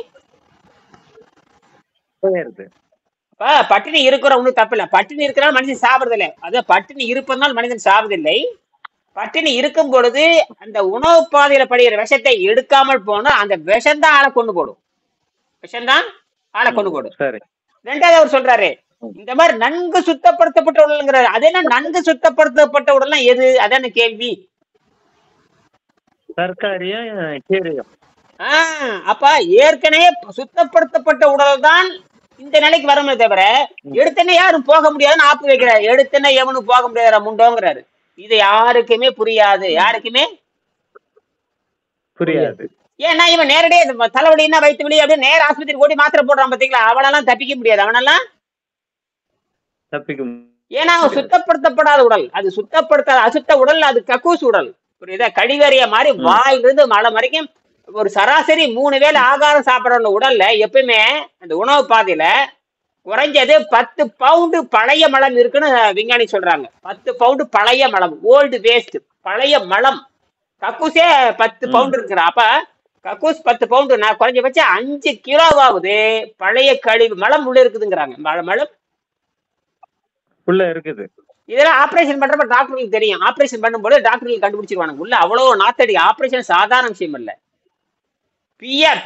புரியுது. பட்டினி இருக்கிற ஒன்றும் தப்பு இல்லை. பட்டினி இருக்கிறால் மனுஷன் சாப்பிடுறதில்லை. அதான் பட்டினி இருப்பதனால் மனிதன் சாவதில்லை. பட்டினி இருக்கும் பொழுது அந்த உணவு பாதையில படுகிற விஷத்தை எடுக்காமல் போனா அந்த விஷம்தான் ஆளை கொண்டு போடும். விஷம்தான் ஆளை கொண்டு போடும். சரி. ரெண்டாவது அவர் சொல்றாரு, இந்த மாதிரி நன்கு சுத்தப்படுத்தப்பட்ட உடல்ங்கிறாரு. அது என்ன நன்கு சுத்தப்படுத்தப்பட்ட உடல்லாம் எது? அதான கேள்வி. தற்காரியம் கீரையும். அப்ப ஏற்கனவே சுத்தப்படுத்தப்பட்ட உடல் தான் இந்த நிலைக்கு வரமே தவிர எடுத்தனே யாரும் போக முடியாதுன்னு ஆப்பு வைக்கிறாரு. எடுத்தனே எவனும் போக முடியாத முண்டோங்கிறாரு. இது யாருக்குமே புரியாது. யாருக்குமே புரியாது. ஏன்னா இவன் நேரடியா தலைவலின்னா வயிற்று வலி அப்படியே நேர ஆஸ்பத்திரி ஓடி மாத்திரை போடுறான் பாத்தீங்களா? அவனெல்லாம் தப்பிக்க முடியாது. அவனெல்லாம் தப்பிக்கும். ஏன்னா அவன் சுத்தப்படுத்தப்படாத உடல். அது சுத்தப்படுத்தாத அசுத்த உடல். அது கக்கூஸ் உடல். புரியுதா? கழிவறைய மாதிரி வாயிலிருந்து மலை வரைக்கும் ஒரு சராசரி 3 வேளை ஆகாரம் சாப்பிடற உடல்ல எப்பயுமே அந்த உணவு பாதையில குறைஞ்சது 10 பவுண்டு பழைய மலம் இருக்குன்னு விஞ்ஞானி சொல்றாங்க. 10 பவுண்டு பழைய மலம், ஓல்டு வேஸ்ட், பழைய மலம். கக்கூஸே 10 பவுண்டு இருக்கிற. அப்ப கக்கூஸ் 10 பவுண்டு, நான் குறைஞ்சபட்சம் 5 கிலோவாவது பழைய கழிவு மலம் உள்ள இருக்குதுங்கிறாங்க. மலம் உள்ள இருக்குது. இதெல்லாம் ஆபரேஷன் பண்றப்ப டாக்டர்களுக்கு தெரியும். ஆபரேஷன் பண்ணும்போது டாக்டர்கள் கண்டுபிடிச்சிருவாங்க. உள்ள அவ்வளவு நாத்தடி. ஆபரேஷன் சாதாரண விஷயம் இல்ல.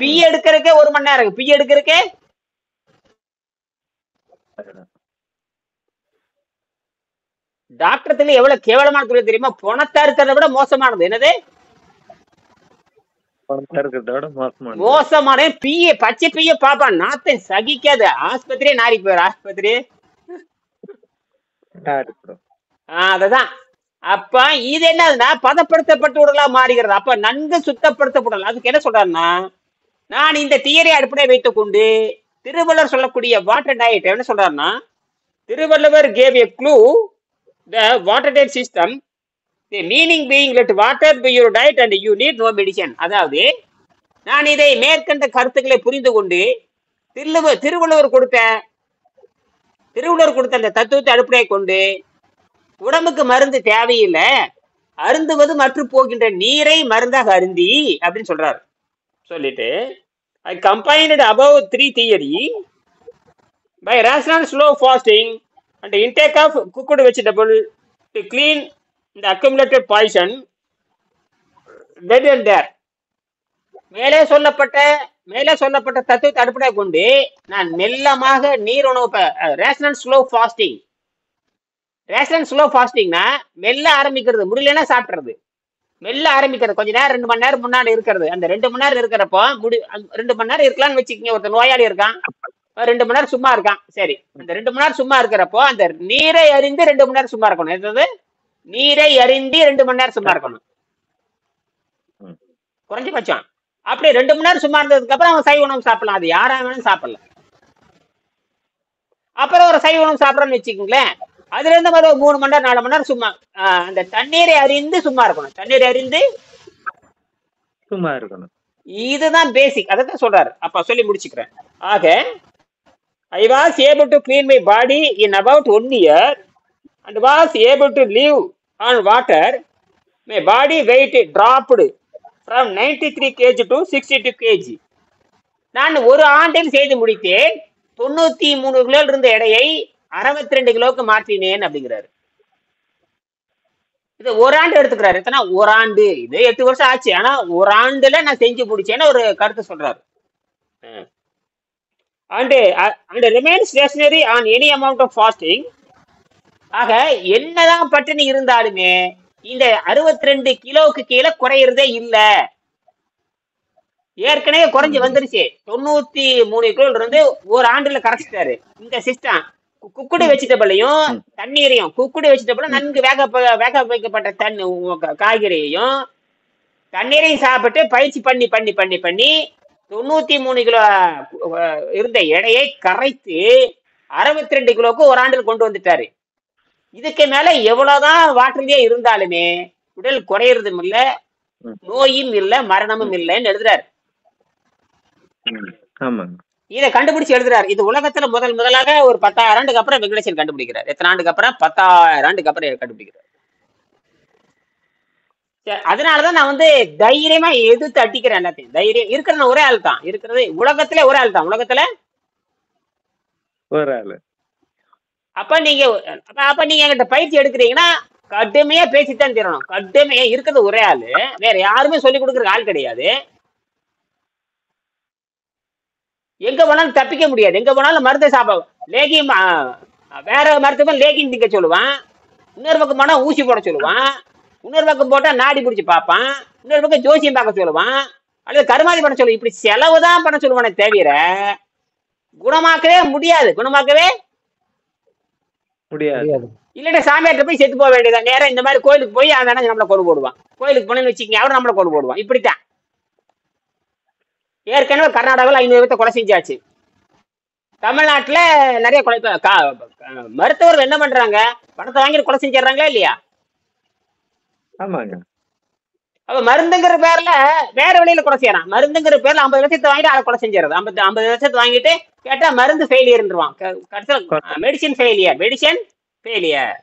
பி எடுக்கிறதுக்கே 1 மணி நேரம் இருக்கு. பி எடுக்கிறதுக்கே டாக்டர்ல எவ்வளவு கேவலமான தொழில் தெரியுமா? பணத்தா இருக்கிறத விட மோசமானது. என்னது மோசமான பிய பச்சை பிய பாப்பா நாத்தை சகிக்காது. ஆஸ்பத்திரியே நாரி போயிரு. ஆஸ்பத்திரி அததான். அப்ப இது என்னதுன்னா பதப்படுத்தப்பட்ட உடலா மாறுகிறது. அப்ப நன்கு சுத்தப்படுத்தப்படலாம். அதுக்கு என்ன சொல்றாருன்னா, நான் இந்த தியரி அடிப்படை வைத்துக் கொண்டு திருவள்ளுவர் சொல்லக்கூடிய வாட்டர் டயட் என்ன சொல்றாருன்னா, Thiruvalluvar gave a clue the water diet system, the meaning being let water be your diet and you need no medicine. அதாவது நான் இதை மேற்கண்ட கருத்துக்களை புரிந்து கொண்டு திருவள்ளுவர் கொடுத்த அந்த தத்துவத்தை அடிப்படையை கொண்டு உடம்புக்கு மருந்து தேவையில்லை, அருந்துவது மற்றும் போகின்ற நீரை மருந்தாக அருந்தி அப்படின்னு சொல்றாரு. சொல்லிட்டு I combined above 3 theory by rational slow fasting and intake of cooked vegetable to clean the accumulated poison then and there. மேலே சொல்லப்பட்ட தத்துவத்தை அடிப்படையை கொண்டு நான் மெல்லமாக நீர் உணவு rational slow fasting. Rational slow ஃபாஸ்டிங்னா மெல்ல ஆரம்பிக்கிறது, முடியலன்னா சாப்பிட்றது. மெல்ல ஆரம்பிக்கிறது, கொஞ்ச நேரம் 2 மணி நேரம் முன்னாடி இருக்கிறது. அந்த 2 மணி நேரம் இருக்கிறப்போ 2 மணி நேரம் இருக்கலாம்னு வச்சுக்கோங்க. ஒருத்தர் நோயாளி இருக்கான், 2 மணி நேரம் சும்மா இருக்கான். சரி, அந்த 2 மணி நேரம் சும்மா இருக்கிறப்போ அந்த நீரை அறிந்து 2 மணி நேரம் சும்மா இருக்கணும். எதாவது நீரை அறிந்து 2 மணி நேரம் சும்மா இருக்கணும் குறைஞ்சபட்சம். அப்படி 2 மணி நேரம் சும்மா இருந்ததுக்கு அப்புறம் அவன் சைவ உணவு சாப்பிடலாம். அது யாரா வேணும் சாப்பிடலாம். அப்புறம் ஒரு சைவ உணவு சாப்பிடறோம்னு வச்சுக்கோங்களேன், அதுல இருந்து 3 மணி நேரம் 4 மணி நேரம் சும்மா அந்த தண்ணீரை அறிந்து சும்மா இருக்கணும். தண்ணீரை அறிந்து சும்மா இருக்கணும். இதுதான் பேசிக். அதான் சொல்றாரு. அப்ப சொல்லி முடிச்சுக்கிறேன். ஆக I was able to clean my body in about 1 year and was able to live on water. My body weight dropped from 93 kg to 62 kg. நான் ஒரு ஆண்டில் செய்து முடித்தேன். 93 கிலோ இருந்த எடையை 62 கிலோவுக்கு மாற்றினேன் அப்படிங்கிறாரு. இது ஒரு ஆண்டு எடுத்துக்கிறாரு. எத்தனை? ஒரு ஆண்டு. இது 8 வருஷம் ஆச்சு. ஆனா ஒரு ஆண்டுல நான் செஞ்சு முடிச்சேன்னு ஒரு கருத்து சொல்றாரு. and remain stationary on any amount of fasting. ஆக என்னதான் பட்டினி இருந்தாலுமே இந்த 62 கிலோவுக்கு கீழே குறையிறதே இல்ல. ஏற்கனவே குறைஞ்சு வந்துருச்சு. 93 கிலோ இருந்து ஒரு ஆண்டுல கரைச்சிட்டாரு. இந்த சிஸ்டம் குக்குடு வெஜிடபிளையும் தண்ணீரையும், குக்குடு வெஜிடபிளும் நன்கு வேக வைக்கப்பட்ட காய்கறியையும் தண்ணீரையும் சாப்பிட்டு பயிற்சி பண்ணி 93 கிலோ இருந்த எடையை கரைத்து 62 கிலோவுக்கு ஒரு ஆண்டில் கொண்டு வந்துட்டாரு. இதுக்கு மேல எவ்வளவுதான் வாட்டர்லயே இருந்தாலுமே உடல் குறையறதும் இல்ல, நோயும் இல்ல, மரணமும் இல்லைன்னு எழுதுறாரு. ம். ஆமாங்க. இதை கண்டுபிடிச்சு எழுதுறாரு. இது உலகத்துல முதலாக ஒரு 10,000 ஆண்டுக்கு அப்புறம் வெங்கடேசன் கண்டுபிடிக்கிறார். எத்தனை ஆண்டுக்கு அப்புறம்? 10,000 ஆண்டுக்கு அப்புறம் கண்டுபிடிக்கிறார். அதனாலதான் நான் வந்து தைரியமா எதிர்த்து அடிக்கிறேன். எல்லாத்தையும் தைரியம் இருக்கிற ஒரே ஆள் தான் இருக்கிறது. உலகத்துல ஒரே ஆள் தான் உலகத்துல. ஒரு ஆளு. அப்ப நீங்க என்கிட்ட பயிற்சி எடுக்கிறீங்கன்னா கடுமையா பேசித்தான் தீரணும். கடுமையா இருக்கிறது ஒரே ஆளு, வேற யாருமே சொல்லி கொடுக்குற ஆள் கிடையாது. எங்க போனாலும் தப்பிக்க முடியாது. எங்க போனாலும் மருந்தை சாப்பிடும். லேகியம் வேற மருத்துவம் லேகியம் திங்க சொல்லுவான். இன்னொரு பக்கம் போனா ஊசி போட சொல்லுவான். இன்னொரு பக்கம் போட்டா நாடி பிடிச்சி பார்ப்பான். இன்னொரு பக்கம் ஜோசியம் பார்க்க சொல்லுவான், அல்லது கருமாதி பண்ண சொல்லுவான். இப்படி செலவுதான் பண்ண சொல்லுவானே தவிர குணமாக்கவே முடியாது. குணமாக்கவே முடியாது. இல்லைன்னா சாமியார்ட்ட போய் செத்து போக வேண்டியதான். நேரம் இந்த மாதிரி கோயிலுக்கு போய் அந்த நம்மளை கொண்டு போடுவான். கோயிலுக்கு போனேன்னு வச்சுக்கோங்க, அவரும் நம்மளை கொண்டு போடுவான். இப்படித்தான் ஏற்கனவே கர்நாடகாவில் 500 பேர்த்த கொலை செஞ்சாச்சு. தமிழ்நாட்டுல நிறைய கொலை. மருத்துவர்கள் என்ன பண்றாங்க? பணத்தை வாங்கிட்டு கொலை செஞ்சிடறாங்களா இல்லையா? ஆமாங்க. அப்ப மருந்துங்கிற பேர்ல வேற வழியில கொலை செய்யறான். மருந்துங்கிற பேர்ல 50 லட்சத்தை வாங்கிட்டு அதை கொலை செஞ்சிடறது. 50 லட்சத்தை வாங்கிட்டு கேட்டா மருந்து ஃபெயிலியர்ன்றான். Medicine failure, medicine failure.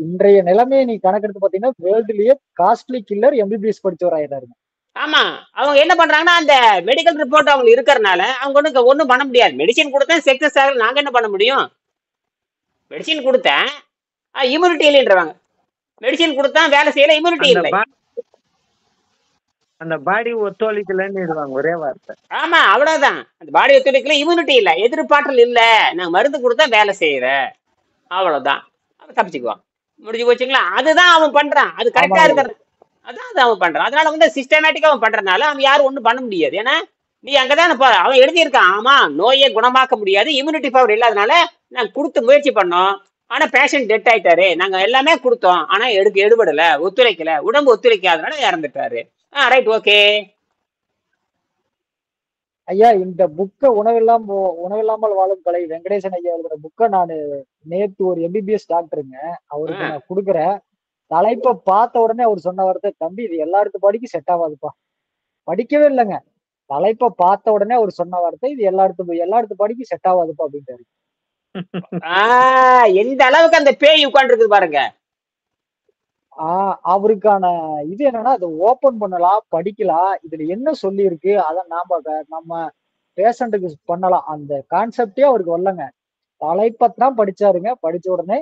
இன்றைய நிலைமையை நீ கணக்கெடுத்து பாத்தீங்கன்னா வேர்ல்டுலயே காஸ்ட்லி கில்லர் எம்பிபிஎஸ் படிச்சவர் ஆயிட்டாரு. ஆமா, அவங்க என்ன பண்றாங்கன்னா அந்த மெடிக்கல் ரிப்போர்ட் அவங்க இருக்கிறதுனால அவங்க ஒண்ணும் பண்ண முடியாது. மெடிசின் கொடுத்தேன் சக்சஸ் ஆகல, நாங்க என்ன பண்ண முடியும்? மெடிசின் கொடுத்தேன் இம்யூனிட்டி இல்லைன்றவாங்க. மெடிசின் கொடுத்தா வேலை செய்யல, இம்யூனிட்டி இல்லை. அந்த பாடி ஒத்துழைக்கலன்னு ஒரே வார்த்தை. ஆமா, அவ்வளவுதான். அந்த பாடி ஒத்துழைக்கல, இம்யூனிட்டி இல்ல, எதிர்பார்த்தல் இல்ல, நான் மருந்து கொடுத்தா வேலை செய்யற, அவ்வளவுதான். அவன் தப்பிச்சுக்குவான். முடிஞ்சு போச்சுங்களா? அதுதான் அவன் பண்றான். அது கரெக்டா இருக்கிறது. அதான் அவன் பண்றான். அதனால வந்து சிஸ்டமேட்டிக்கா அவன் பண்றதுனால அவன் யாரும் ஒண்ணும் பண்ண முடியாது. ஏன்னா நீ அங்கதான் அவன் எழுதியிருக்கான். ஆமா, நோயை குணமாக்க முடியாது, இம்யூனிட்டி பவர் இல்லாதனால நாங்க கொடுத்து முயற்சி பண்ணோம், ஆனா பேஷண்ட் டெட் ஆயிட்டாரு. நாங்க எல்லாமே கொடுத்தோம், ஆனா எடுபடல, ஒத்துழைக்கல, உடம்பு ஒத்துழைக்காதனால இறந்துட்டாரு. ரைட், ஓகே ஐயா. இந்த புக்கை உணவில்லாமல் வாழும் கலை வெங்கடேசன் ஐயா எழுதுற புக்கை நான் நேத்து ஒரு எம்பிபிஎஸ் டாக்டருங்க அவருக்கு நான் கொடுக்குறேன். தலைப்பை பார்த்த உடனே அவர் சொன்ன வார்த்தை, தம்பி இது எல்லாருக்கும் படிக்க செட் ஆகாதுப்பா. படிக்கவே இல்லைங்க. தலைப்பை பார்த்த உடனே அவர் சொன்ன வார்த்தை, இது எல்லாருக்கும் படிக்க செட் ஆகாதுப்பா அப்படின்ட்டாரு. எந்த அளவுக்கு அந்த பேய் உட்கார்ந்து இருக்குது பாருங்க. அவருக்கான இது என்னன்னா, அதை ஓபன் பண்ணலாம், படிக்கலாம், இதுல என்ன சொல்லி இருக்கு அதை நம்ம பேஷண்ட்டுக்கு பண்ணலாம். அந்த கான்செப்டே அவருக்கு வரலங்க. தலைப்பத்தான் படிச்சாருங்க. படிச்ச உடனே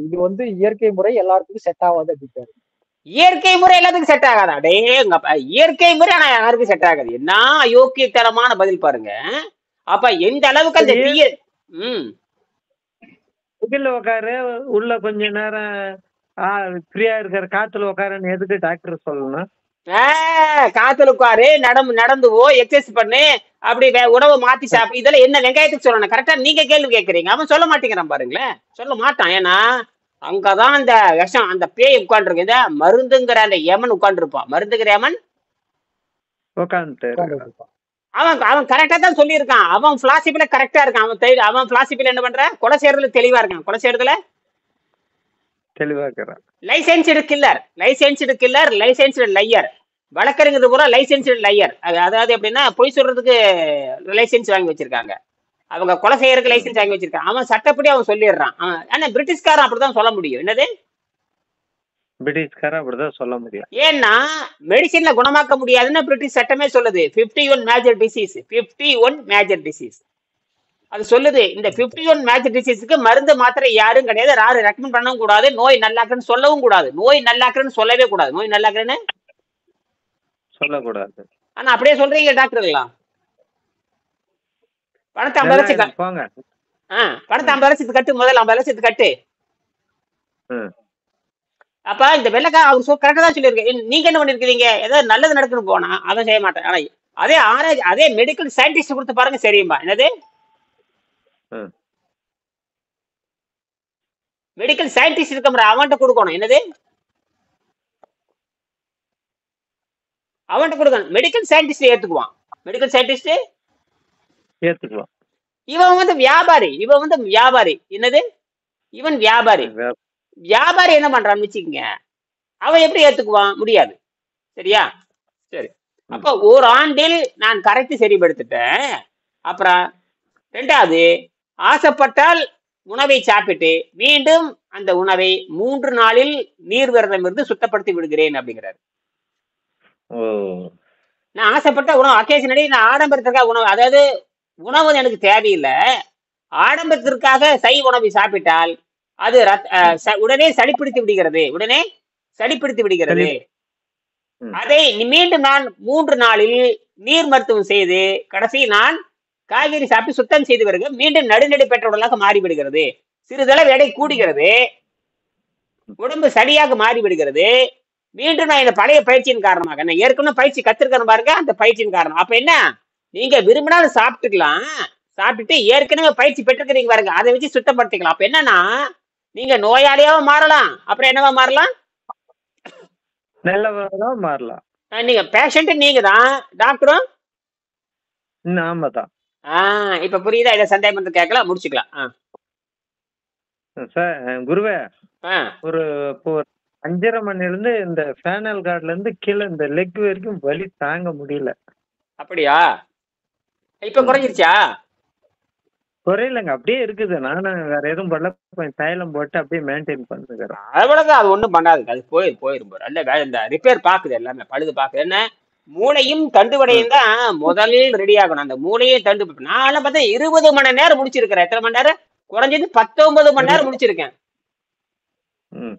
இது வந்து இயற்கை முறை எல்லாருக்கும் செட் ஆகாது அப்படின்ட்டாரு. இயற்கை முறை எல்லாத்துக்கும் செட் ஆகாதா? இயற்கை முறை ஆனா யாருக்கும் செட் ஆகாது. என்ன அயோக்கியத்தனமான பதில் பாருங்க. அப்ப எந்த அளவுக்கு அந்த உள்ள உட்காரு, உள்ள கொஞ்ச நேரம் ஃப்ரீயா இருக்கிற காத்துல உட்காருன்னு எதுக்கு டாக்டர் சொல்லணும்? காத்துல உட்காரு, நடந்து போ, எக்ஸசைஸ் பண்ணு, அப்படி உணவை மாத்தி சாப்பிடு, இதெல்லாம் என்ன வெங்காயத்துக்கு சொல்லணும்? கரெக்டா நீங்க கேள்வி கேட்கறீங்க, அவன் சொல்ல மாட்டேங்கிறான் பாருங்களேன். சொல்ல மாட்டான். ஏன்னா அங்கதான் அந்த விஷம், அந்த பேய் உட்காந்துருக்கு. இந்த மருந்துங்கிற அந்த யமன் உட்காந்துருப்பான். மருந்துங்கிற யமன் உட்காந்து அவன் கரெக்டா தான் சொல்லியிருக்கான். அவன் பிலாசிபில கரெக்டா இருக்கான். அவன் பிலாசிபில என்ன பண்ற? கொலை செய்யறதுல தெளிவா இருக்கான். கொலை செய்யறதுல தெளிவா இருக்கிறான். லைசென்ஸ்டு கில்லர், லைசென்ஸ்டு லையர். வழக்கறிஞர் பூரா லைசென்ஸ்டு லையர். அதாவது எப்படின்னா பொய் சொல்றதுக்கு லைசென்ஸ் வாங்கி வச்சிருக்காங்க, அவங்க கொலை செய்யறதுக்கு லைசென்ஸ் வாங்கி வச்சிருக்கான். அவன் சட்டப்படி அவன் சொல்லிடுறான். ஆனா பிரிட்டிஷ்காரன் அப்படிதான் சொல்ல முடியும். என்னது? பிரிட்டிஷ்காரன் அப்படிதான் சொல்ல முடியும். ஏன்னா மெடிசின்ல குணமாக்க முடியாதுன்னு பிரிட்டிஷ் சட்டமே சொல்லுது. 51 மேஜர் டிசீஸ், 51 மேஜர் டிசீஸ் அது சொல்லுது. இந்த 51 மேஜர் டிசீஸுக்கு மருந்து மாத்திரை யாரும் கிடையாது, யாரும் ரெக்கமெண்ட் பண்ணவும் கூடாது, நோய் நல்லாக்குன்னு சொல்லவும் கூடாது. நோய் நல்லாக்குன்னு சொல்லவே கூடாது. நோய் நல்லாக்குன்னு சொல்லக்கூடாது. ஆனா அப்படியே சொல்றீங்க டாக்டர்களா? பணத்தை 50 லட்சம் போங்க. பணத்தை 50 லட்சத்துக்கு கட்டு, முதல்ல 50 லட்சத்துக்கு கட்டு. அப்ப இந்த வெள்ளக்கா அவர் கரெக்டா தான் சொல்லியிருக்கேன். நீங்க என்ன பண்ணிருக்கீங்க? ஏதாவது நல்லது நடக்குன்னு போனா அவன் செய்ய மாட்டேன். ஆனா அதே ஆராய்ச்சி, அதே மெடிக்கல் சயின்டிஸ்ட் கொடுத்து பாருங்க, சரியும்பா. என்னது? மெடிக்கல் சயின்டிஸ்ட் இருக்க அவன்கிட்ட கொடுக்கணும். என்னது? அவன்கிட்ட கொடுக்கணும். மெடிக்கல் சயின்டிஸ்ட் ஏத்துக்குவான். மெடிக்கல் சயின்டிஸ்ட் ஏத்துக்குவான். இவன் வந்து வியாபாரி. என்னது? இவன் வியாபாரி. வியாபாரி என்ன பண்றான்னு வச்சுக்கோங்க, அவன் எப்படி ஏத்துக்குவான்? முடியாது. சரியா? சரி. ம். அப்ப ஒரு ஆண்டில் நான் கரைத்து சரிப்படுத்திட்டேன். அப்புறம் 2வது, ஆசைப்பட்டால் உணவை சாப்பிட்டு மீண்டும் அந்த உணவை 3 நாளில் நீர்விரதமிருந்து சுத்தப்படுத்தி விடுகிறேன் அப்படிங்கிறாரு. ஓ நான் ஆசைப்பட்ட உணவு அக்கேஷனலி நான் ஆடம்பரத்திற்காக உணவு, அதாவது உணவு எனக்கு தேவையில்லை, ஆடம்பரத்திற்காக சைவ உணவை சாப்பிட்டால் அது உடனே சளிப்பிடித்து விடுகிறது, உடனே சளிப்பிடித்து விடுகிறது. சளி ம். அதை மீண்டும் நான் 3 நாளில் நீர் மருத்துவம் செய்து கடைசி நான் காய்கறி சாப்பிட்டு சுத்தம் செய்து வருக மீண்டும் நடுநடை பெற்ற உடலாக மாறிவிடுகிறது. சிறிதளவு எடை கூடுகிறது, உடம்பு சரியாக மாறிவிடுகிறது. மீண்டும் நான் இந்த பழைய பயிற்சியின் காரணமாக, நான் ஏற்கனவே பயிற்சி கத்திருக்கேன் பாருங்க, அந்த பயிற்சியின் காரணம். அப்ப என்ன, நீங்க விரும்பினாலும் சாப்பிட்டுக்கலாம், சாப்பிட்டுட்டு ஏற்கனவே பயிற்சி பெற்றுக்கிறீங்க பாருங்க, அதை வச்சு சுத்தப்படுத்திக்கலாம். அப்ப என்னன்னா, நீங்க நோயாளியாவா மாறலாம், அப்புறம் என்னவா மாறலாம், நல்லவரா மாறலாம். நீங்க பேஷண்ட் நீங்க தான், டாக்டரும் ஆமாதான் இப்ப புரியுதா? இதை சந்தேகம் வந்து கேட்கலாம், முடிச்சுக்கலாம். சார். குருவே, ஆ ஒரு இப்போ 5:30 மணில இருந்து இந்த ஃபேனல் கார்ட்ல இருந்து கீழே இந்த லெக் வரைக்கும் வலி தாங்க முடியல. அப்படியா? இப்ப ம். குறைஞ்சிருச்சா? குறையலங்க, அப்படியே இருக்குது. நானும் வேற எதுவும் பண்ணல, கொஞ்சம் தைலம் போட்டு அப்படியே மெயின்டைன் பண்ணுகிறேன். அவ்வளவுதான், அது ஒண்ணும் பண்ணாது, அது போயிரும் பாரு. அல்ல இந்த ரிப்பேர் பாக்குது, எல்லாமே பழுது பாக்குது. என்ன, மூளையும் தண்டுவடையும் தான் முதலில் ரெடி ஆகணும். அந்த மூளையே தண்டு, நான் பார்த்தா 20 மணி நேரம் முடிச்சிருக்கிறேன். எத்தனை மணி நேரம்? குறைஞ்சது 19 மணி நேரம் முடிச்சிருக்கேன். ம்.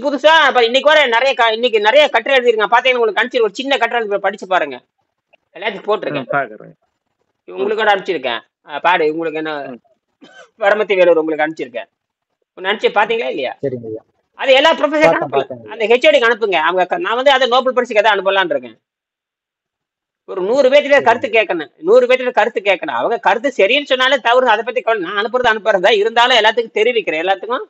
புதுசா இப்ப இன்னைக்கு வர இன்னைக்கு நிறைய கட்டுரை எழுதிருக்கேன். பாத்தீங்கன்னா உங்களுக்கு அனுப்பிச்சு, ஒரு சின்ன கட்டுரை எழுதி படிச்சு பாருங்க, எல்லாத்தையும் போட்டிருக்கேன். பாக்குறேன். உங்களுக்கு கூட அனுப்பிச்சிருக்கேன். பாடு, உங்களுக்கு என்ன ம். வரமத்தி வேலூர் உங்களுக்கு அனுப்பிச்சிருக்கேன். அனுப்பிச்சு பாத்தீங்களா இல்லையா? சரிங்க ஐயா. அது எல்லா ப்ரொஃபஸர் பார்த்தேன் அனுப்பல, பார்த்தேங்க அந்த ஹெச்ஓடிக்கு அனுப்புங்க. அவங்க நான் வந்து அதை நோபல் பரிசுக்கு தான் அனுப்பலான்னு இருக்கேன். ஒரு 100 பேர்த்திட்ட சரிங்க கருத்து கேட்கணும், 100 பேர்த்திட்ட கருத்து கேட்கணும். அவங்க கருத்து சரின்னு சொன்னாலே தவறு, அதை பத்தி கவலை. நான் அனுப்புறதா இருந்தாலும் எல்லாத்துக்கும் தெரிவிக்கிறேன், எல்லாத்துக்கும்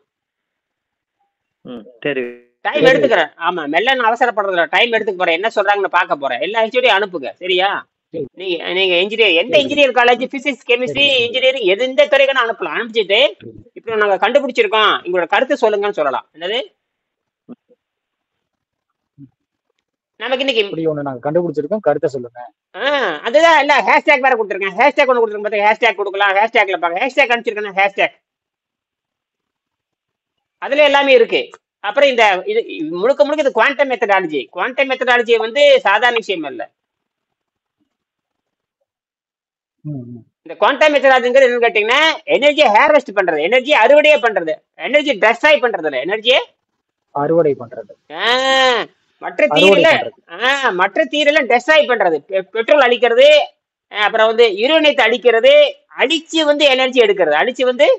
ம். சரி. டைம் சரிங்க ஐயா. எடுத்துக்கிறேன். ஆமா, மெல்ல நான் அவசரப்படுறதில்ல, டைம் எடுத்துக்க போறேன், என்ன சொல்றாங்கன்னு பார்க்க போறேன். எல்லா ஹெச்ஓடியும் அனுப்புங்க, சரியா? சரி நீங்க இன்ஜினியர், எந்த சரிங்க இன்ஜினியர் காலேஜ், பிசிக்ஸ், கெமிஸ்ட்ரி, சரிங்க இன்ஜினியரிங், எந்த துறைக்கு அனுப்பலாம். அனுப்பிச்சிட்டு சரிங்க. இப்போ நாங்க கண்டுபிடிச்சிருக்கோம், உங்களோட கருத்து சொல்லுங்கன்னு சொல்லலாம். என்னது, நமக்கு இன்னைக்கு இப்படி ஒண்ணு நாங்க கண்டுபிடிச்சிருக்கோம், கருத்தை சொல்லுங்க. அதுதான் இல்ல, ஹேஷ்டேக் வேற கொடுத்துருக்கேன். ஹேஷ்டேக் ஒன்று கொடுத்துருக்கேன், பார்த்தா ஹேஷ்டேக் கொடுக்கலாம். ஹேஷ்டேக்ல பாருங்க, ஹேஷ்டேக் அனுப்பிச்சிருக்கேன், ஹேஷ்டேக் அதுல எல்லாமே இருக்கு. அப்புறம் இந்த இது முழுக்க முழுக்க இது குவாண்டம் மெத்தடாலஜி. குவாண்டம் மெத்தடாலஜி வந்து சாதாரண விஷயம் இல்ல. ம், ம். இந்த குவாண்டம் மெத்தடாலஜிங்கிறது என்னன்னு கேட்டீங்கன்னா, எனர்ஜியை ஹேர்வெஸ்ட் பண்றது, எனர்ஜியை அறுவடையே பண்றது, எனர்ஜி டெஸ்ட்ராய் பண்றது இல்ல, எனர்ஜியை அறுவடை பண்றது, மற்ற அறுவடை தீரில பண்றது. மற்ற தீரெல்லாம் டெஸ்ட்ராய் பண்றது, பெட்ரோல் அழிக்கிறது, அப்புறம் வந்து யுரேனியத்தை அழிக்கிறது, அழிச்சு வந்து எனர்ஜி எடுக்கிறது, அழிச்சு வந்து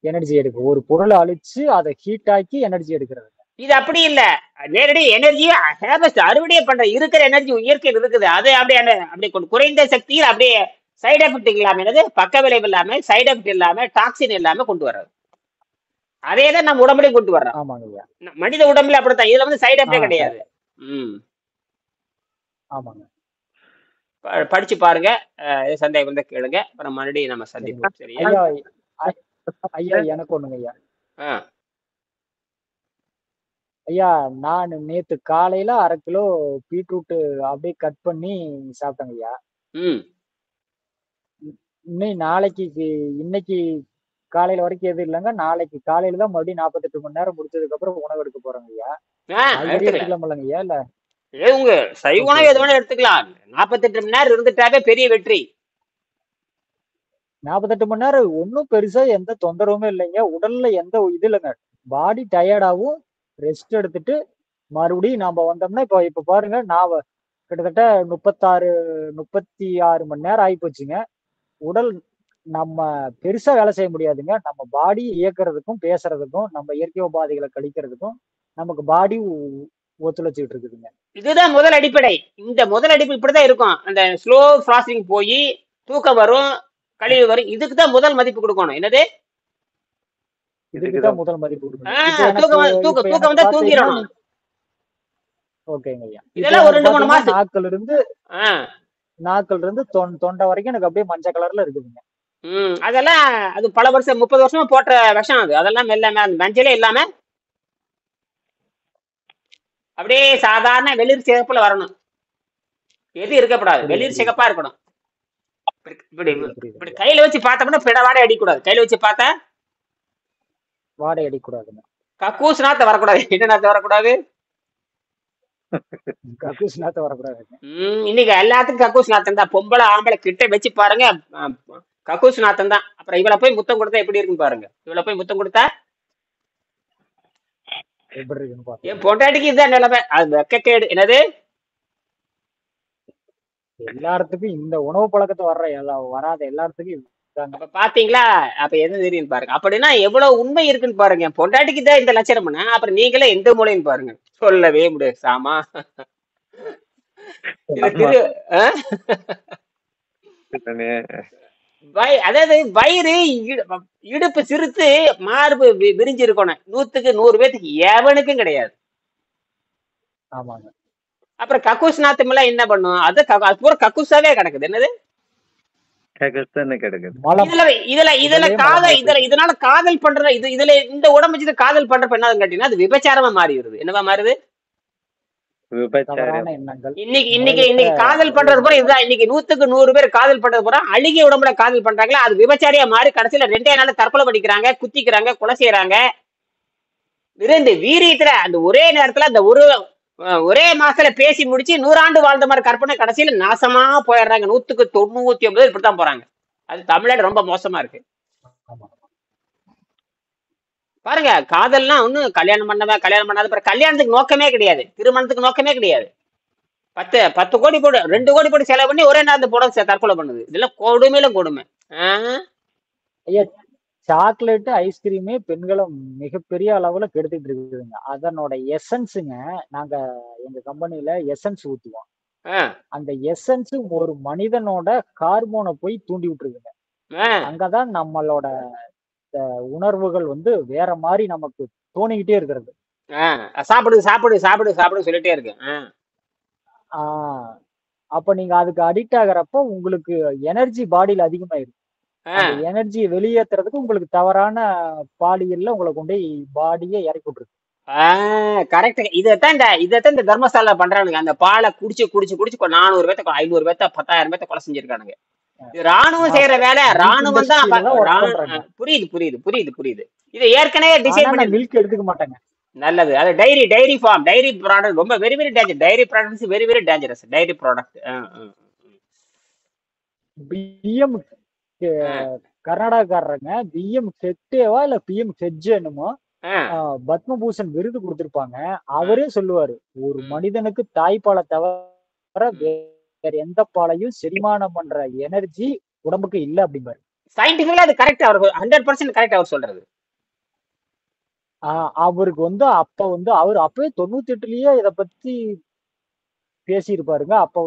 எனர்ஜி எடுக்கும். ஒரு பொருளை அழிச்சு அதை ஹீட் ஆக்கி எனர்ஜி எடுக்கிறது. இது அப்படி இல்ல, நேரடி எனர்ஜியை ஹேர்வெஸ்ட் அறுவடையே பண்ற, இருக்கிற எனர்ஜி இயற்கையில் இருக்குது, அது அப்படியே அப்படியே குறைந்த சக்தியில் அப்படியே சைடு எஃபெக்ட் இல்லாம, என்னது பக்க விளைவு இல்லாம, சைடு எஃபெக்ட் இல்லாம, டாக்ஸின் இல்லாம கொண்டு வர்றது. அதே தான் நம்ம உடம்புலையும் கொண்டு வர்றோம். ஆமாங்க ஐயா. மனித உடம்புல அப்படித்தான், இதுல வந்து சைடு எஃபெக்டே கிடையாது. ஆமாங்க. படிச்சு பாருங்க, சந்தேகம் இருந்தா கேளுங்க, அப்புறம் மறுபடியும் நம்ம சரிங்க சந்திப்போம், சரியா? ஐயா. ஐயா எனக்கு ஒண்ணுங்க ஐயா. ஆ ஐயா, நான் நேத்து காலையில 1/2 கிலோ பீட்ரூட் அப்படியே கட் பண்ணி சாப்பிட்டேங்க ஐயா. ம் இன்னைக்கு காலையில வரைக்கும் எதுவும் இல்லைங்க. நாளைக்கு காலையில தான் மறுபடியும் 48 மணி நேரம் முடிச்சதுக்கு அப்புறம் உணவு எடுக்க போறேங்க ஐயா. காய்கறி எடுத்துக்கலாம். எடுத்துக்கலாமல்லங்க ஐயா? இல்ல உங்க சைவ ஓகே உணவு எது ஓகே. வேணா எடுத்துக்கலாம். 48 மணி நேரம் இருந்துட்டாவே பெரிய வெற்றி. 48 மணி நேரம் ஒன்றும் பெருசா எந்த தொந்தரவுமே இல்லைங்க. உடல்ல எந்த இது இல்லைங்க. பாடி டயர்டாகவும் ரெஸ்ட் எடுத்துட்டு மறுபடியும் நாம வந்தோம்னா இப்ப பாருங்க, நான் கிட்டத்தட்ட 36 மணி நேரம் ஆகி போச்சுங்க. உடல் நம்ம பெருசா வேலை செய்ய முடியாதுங்க. நம்ம பாடி இயக்குறதுக்கும் பேசுறதுக்கும் நம்ம இயற்கை உபாதைகளை கழிக்கிறதுக்கும் நமக்கு பாடி ஒத்துழைச்சிட்டு இருக்குதுங்க. இதுதான் முதல் அடிப்படை. இந்த முதல் அடிப்படை இப்படிதான் இருக்கும். அந்த ஸ்லோ ஃபாஸ்டிங் போய் தூக்கம் வரும், கழிவு வரும். இதுக்கு தான் முதல் மதிப்பு கொடுக்கணும். என்னது, இதுக்குதான் முதல் மதிப்பு கொடுக்கணும். தூக்கம் வந்தா தூங்கிடணும். ஓகேங்க ஐயா. இதெல்லாம் ஒரு 2-3 மாசம் நாக்குல இருந்து தொண்டை வரைக்கும் எனக்கு அப்படியே மஞ்சள் கலர்ல இருக்குதுங்க. அதெல்லாம் அது பல வருஷம் 30 வருஷமா போட்ட விஷம் அது. அதெல்லாம் மெல்ல அந்த மஞ்சளே இல்லாம அப்படியே சாதாரண வெளிர் சிகப்புல வரணும். எது இருக்கக்கூடாது, புரியுது வெளிர் புரியுது சிகப்பா இருக்கணும். இப்படி இப்படி புரியுது புரியுது இப்படி கையில வச்சு பார்த்தோம்னா பிடவாடை அடிக்கூடாது. கையில வச்சு பார்த்தா வாடகை அடிக்கூடாதுங்க. கக்கூஸ் நாத்த வரக்கூடாது. என்ன நாத்த வரக்கூடாது? கக்கூஸ் நாத்த வரக்கூடாதுங்க. இன்னைக்கு எல்லாத்துக்கும் கக்கூஸ் நாத்தம் தான். பொம்பளை ஆம்பளை கிட்ட வச்சு பாருங்க, அஹ், கக்கூஸ் நாத்தம் தான். அப்புறம் இவளை போய் முத்தம் கொடுத்தா எப்படி இருக்குன்னு பாருங்க. இவளை போய் முத்தம் கொடுத்தா எப்படி இருக்குன்னு என் பாத்துக்கோங்க. பொண்டாட்டிக்கு இதுதான் நிலைமை. அது வெக்கக்கேடு. என்னது? எல்லாத்துக்கும் இந்த உணவு பழக்கத்தை வராத எல்லாத்துக்கும் இதுதாங்க. அப்ப பாத்தீங்களா? அப்ப எது தெரியும் பாருங்க. அப்படின்னா எவ்வளவு உண்மை இருக்குன்னு பாருங்க. என் பொண்டாட்டிக்கு தான் இந்த லட்சணம்னா அப்புறம் நீங்களே எந்த மூலையும் பாருங்க. சொல்லவே முடியாது சாமா. இது ஆமா. திரு அஹ்? அதாவது வயிறு இடுப்பு சிறுத்து மார்பு விரிஞ்சு இருக்கணும். 100க்கு 100 பேத்துக்கு எவனுக்கும் கிடையாது. ஆமாங்க. அப்புறம் கக்கூஸ் நாத்தம் எல்லாம் என்ன பண்ணும்? அது பூரா கக்கூஸாவே கிடக்குது. என்னது? கிடக்குது. மலம் இதுல இதுல இதுல உடலே காதல் மலமாய் இதுல போயிடுது. இதனால காதல் பண்ற இதுல இந்த உடம்பு வச்சுட்டு காதல் பண்றப்ப என்னதுன்னு கேட்டீங்கன்னா அது விபச்சாரமா மாறி வருது. என்னவா மாறுது? விபச்சாரம். தவறான எண்ணங்கள், இன்னைக்கு இன்னைக்கு முறையற்ற இன்னைக்கு காதல் பண்றது பூரா உறவுகள். இதுதான். இன்னைக்கு 100க்கு 100 பேர் காதல் பண்றது பூரா அழுகிய உடம்புல காதல் பண்றாங்களா, அது விபச்சாரியா மாறி கடைசியில 2 நாள்ல தற்கொலை பண்ணிக்கிறாங்க, குத்திக்கிறாங்க, கொலை செய்யறாங்க. விருந்து வீரியத்துல அந்த ஒரே நேரத்துல அந்த ஒரே மாசத்துல பேசி முடிச்சு 100 ஆண்டு வாழ்ந்த மாதிரி கற்பனை கடைசியில நாசமா போயிடுறாங்க. 100க்கு 99 இப்படித்தான் போறாங்க. அது தமிழ்நாடு ரொம்ப மோசமா இருக்கு. ஆமா. பாருங்க, காதல்னா ஒன்னும் கல்யாணம் பண்ணாத அப்புறம் கல்யாணத்துக்கு நோக்கமே கிடையாது, திருமணத்துக்கு நோக்கமே கிடையாது. 10 கோடி போடு, 2 கோடி போட்டு செலவு பண்ணி ஒரே நேரத்தை போட தற்கொலை பண்ணுது. இதெல்லாம் கொடுமையில கொடுமை. ஆஹ் ஐயா, சாக்லேட் ஐஸ்கிரீமே பெண்களை மிகப்பெரிய அளவுல கெடுத்துட்டு இருக்குதுங்க. அதனோட எசன்ஸுங்க, நாங்க எங்க கம்பெனில எசன்ஸ் ஊத்துவோம். ஆஹ் அந்த எசன்ஸ் ஒரு மனிதனோட ஹார்மோனை போய் தூண்டி விட்டுருக்குங்க. ஆஹ் அங்கதான் நம்மளோட உணர்வுகள் வேற மாதிரி நமக்கு தோணிக்கிட்டே இருக்கிறது. சாப்பிடு சாப்பிடு சாப்பிடு சாப்பிடு சொல்லிட்டே இருக்கு. ஆஹ் அப்ப நீங்க அதுக்கு அடிக்ட் ஆகுறப்ப உங்களுக்கு எனர்ஜி பாடியில அதிகமாயிருக்கு. அந்த எனர்ஜியை வெளியேற்றுறதுக்கு உங்களுக்கு தவறான பாலியல்ல உங்களை கொண்டு பாடியை இறக்கி விட்டுருக்கு. கரெக்ட். இதைத்தான் இந்த தர்மசாலா பண்றானுங்க. அந்த பாலை குடிச்சு குடிச்சு குடிச்சு 400 பேத்த 500 பேத்த 10,000 பேத்த கொலை செஞ்சிருக்கானுங்க. இது ராணுவம் செய்யற வேலை. ராணுவம் தான். புரியுது புரியுது புரியுது புரியுது. இதை ஏற்கனவே டிசைன் பண்ணி மில்க் எடுத்துக்க மாட்டாங்க. நல்லது. அது டைரி ஃபார்ம், டைரி ப்ராடக்ட் ரொம்ப very very danger. Dairy products very very dangerous. Dairy product. PM கர்நாடகாரங்க பிஎம் செட்டேவா இல்ல பிஎம் செஜ் என்னமோ பத்மபூஷன் விருது கொடுத்திருப்பாங்க. அவரே சொல்லுவாரு, ஒரு மனிதனுக்கு தாய்ப்பாலை தவிர வேற எந்த பாலையும் செரிமானம் பண்ற எனர்ஜி உடம்புக்கு இல்ல அப்படிம்பாரு. சயின்டிபிக்கலா அது கரெக்ட். அவர் 100% கரெக்ட் அவர் சொல்றது. அவருக்கு அப்ப அவர் அப்பவே 98லயே இத பத்தி பேசியிருப்பாருங்க. அப்ப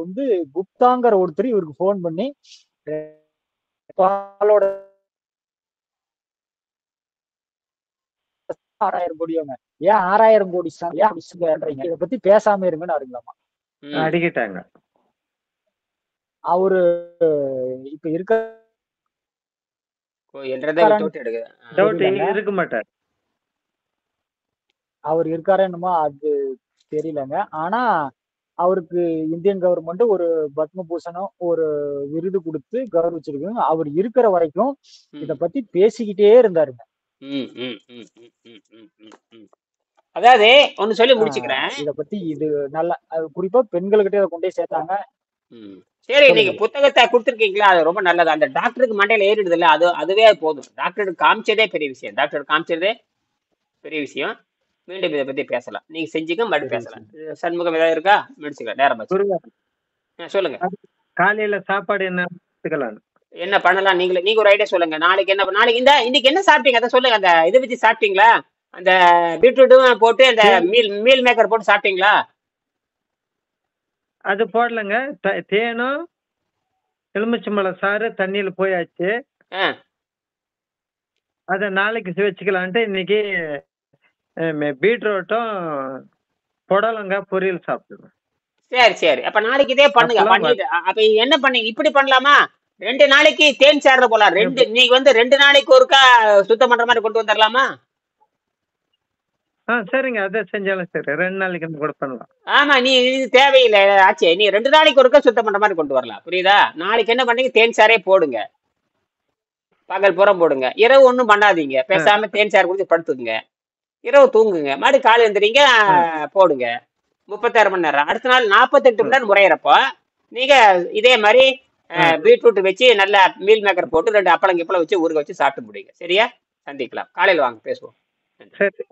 குப்தாங்கிற ஒருத்தர் இவருக்கு போன் பண்ணி பாலோட 6000 கோடியோங்க, ஏன் 6000 கோடி ஏன் இத பத்தி பேசாம இருங்கன்னு அருங்களாமா அடிக்கிட்டாங்க. அவரு இப்ப இருக்க இருக்க மாட்டார். அவர் இருக்காரு என்னமோ அது தெரியலங்க. ஆனா அவருக்கு இந்தியன் கவர்மெண்ட் ஒரு பத்மபூஷணம் ஒரு விருது கொடுத்து கௌரவிச்சிருக்காங்க. அவர் இருக்கிற வரைக்கும் இத பத்தி பேசிக்கிட்டே இருந்தாருங்க. அதாவது ஒண்ணு சொல்லி முடிச்சுக்கிறேன். இத பத்தி இது நல்ல குறிப்பா பெண்கள்கிட்ட இதை கொண்டே சேர்த்தாங்க. சரி, நீங்க புத்தகத்தை கொடுத்துருக்கீங்களா? அது ரொம்ப நல்லது. அந்த டாக்டருக்கு மண்டையில ஏறிடுது இல்ல, அதுவே போதும். டாக்டருக்கு காமிச்சதே பெரிய விஷயம். டாக்டருக்கு காமிச்சதே பெரிய விஷயம். மீண்டும் இதை பத்தி பேசலாம். நீங்க செஞ்சுக்க மறுபடியும் பேசலாம். சண்முகம் ஏதாவது இருக்கா? முடிச்சுக்கலாம், நேரம் ஆச்சு. சொல்லுங்க. காலையில சாப்பாடு என்ன பண்ணலாம்? நீங்க ஒரு ஐடியா சொல்லுங்க. நாளைக்கு இன்னைக்கு என்ன சாப்பிட்டீங்க அதை சொல்லுங்க. அந்த இதை பத்தி சாப்பிட்டீங்களா? அந்த பீட்ரூட்டும் போட்டு அந்த மீல் மேக்கர் போட்டு சாப்பிட்டீங்களா? அது போடலங்க. தேனும் எலுமிச்சம்பழம் சாறு தண்ணியில போயாச்சு. அத நாளைக்கு வச்சுக்கலான்ட்டு இன்னைக்கு பீட்ரூட்டும் புடலங்காய் பொரியல் சாப்பிடுவேன். சரி சரி, அப்ப நாளைக்கு இதே பண்ணுங்க. பண்ணிட்டு அப்ப என்ன பண்ணீங்க? இப்படி பண்ணலாமா? 2 நாளைக்கு தேன் சேர்ற போலாம். நீங்க 2 நாளைக்கு ஒருக்கா சுத்தம் பண்ற மாதிரி கொண்டு வந்துடலாமா? சரிங்க, அதை செஞ்சாலும் சரி. 2 நாளைக்கு கூட பண்ணலாம். ஆமா, நீ இது தேவையில்லை ஆச்சே. நீ 2 நாளைக்கு ஒருக்க சுத்தம் பண்ற மாதிரி கொண்டு வரலாம். புரியுதா? நாளைக்கு என்ன பண்ணீங்க, தேன் சாரே போடுங்க. பகல் புறம் போடுங்க. இரவு ஒண்ணும் பண்ணாதீங்க. பேசாம தேன் சாறு குடிச்சு படுத்துக்குங்க. இரவு தூங்குங்க. மறுபடியும் காலை எழுந்திரிங்க, போடுங்க. 36 மணி நேரம். அடுத்த நாள் 48 மணி நேரம் முறையிறப்போ நீங்க இதே மாதிரி பீட்ரூட் வச்சு நல்லா மீல் மேக்கர் போட்டு 2 அப்பளம் கிப்பளம் வச்சு ஊறுக வச்சு சாப்பிட்டு முடியுங்க. சரியா? சந்திக்கலாம். காலையில் வாங்க, பேசுவோம். சரி.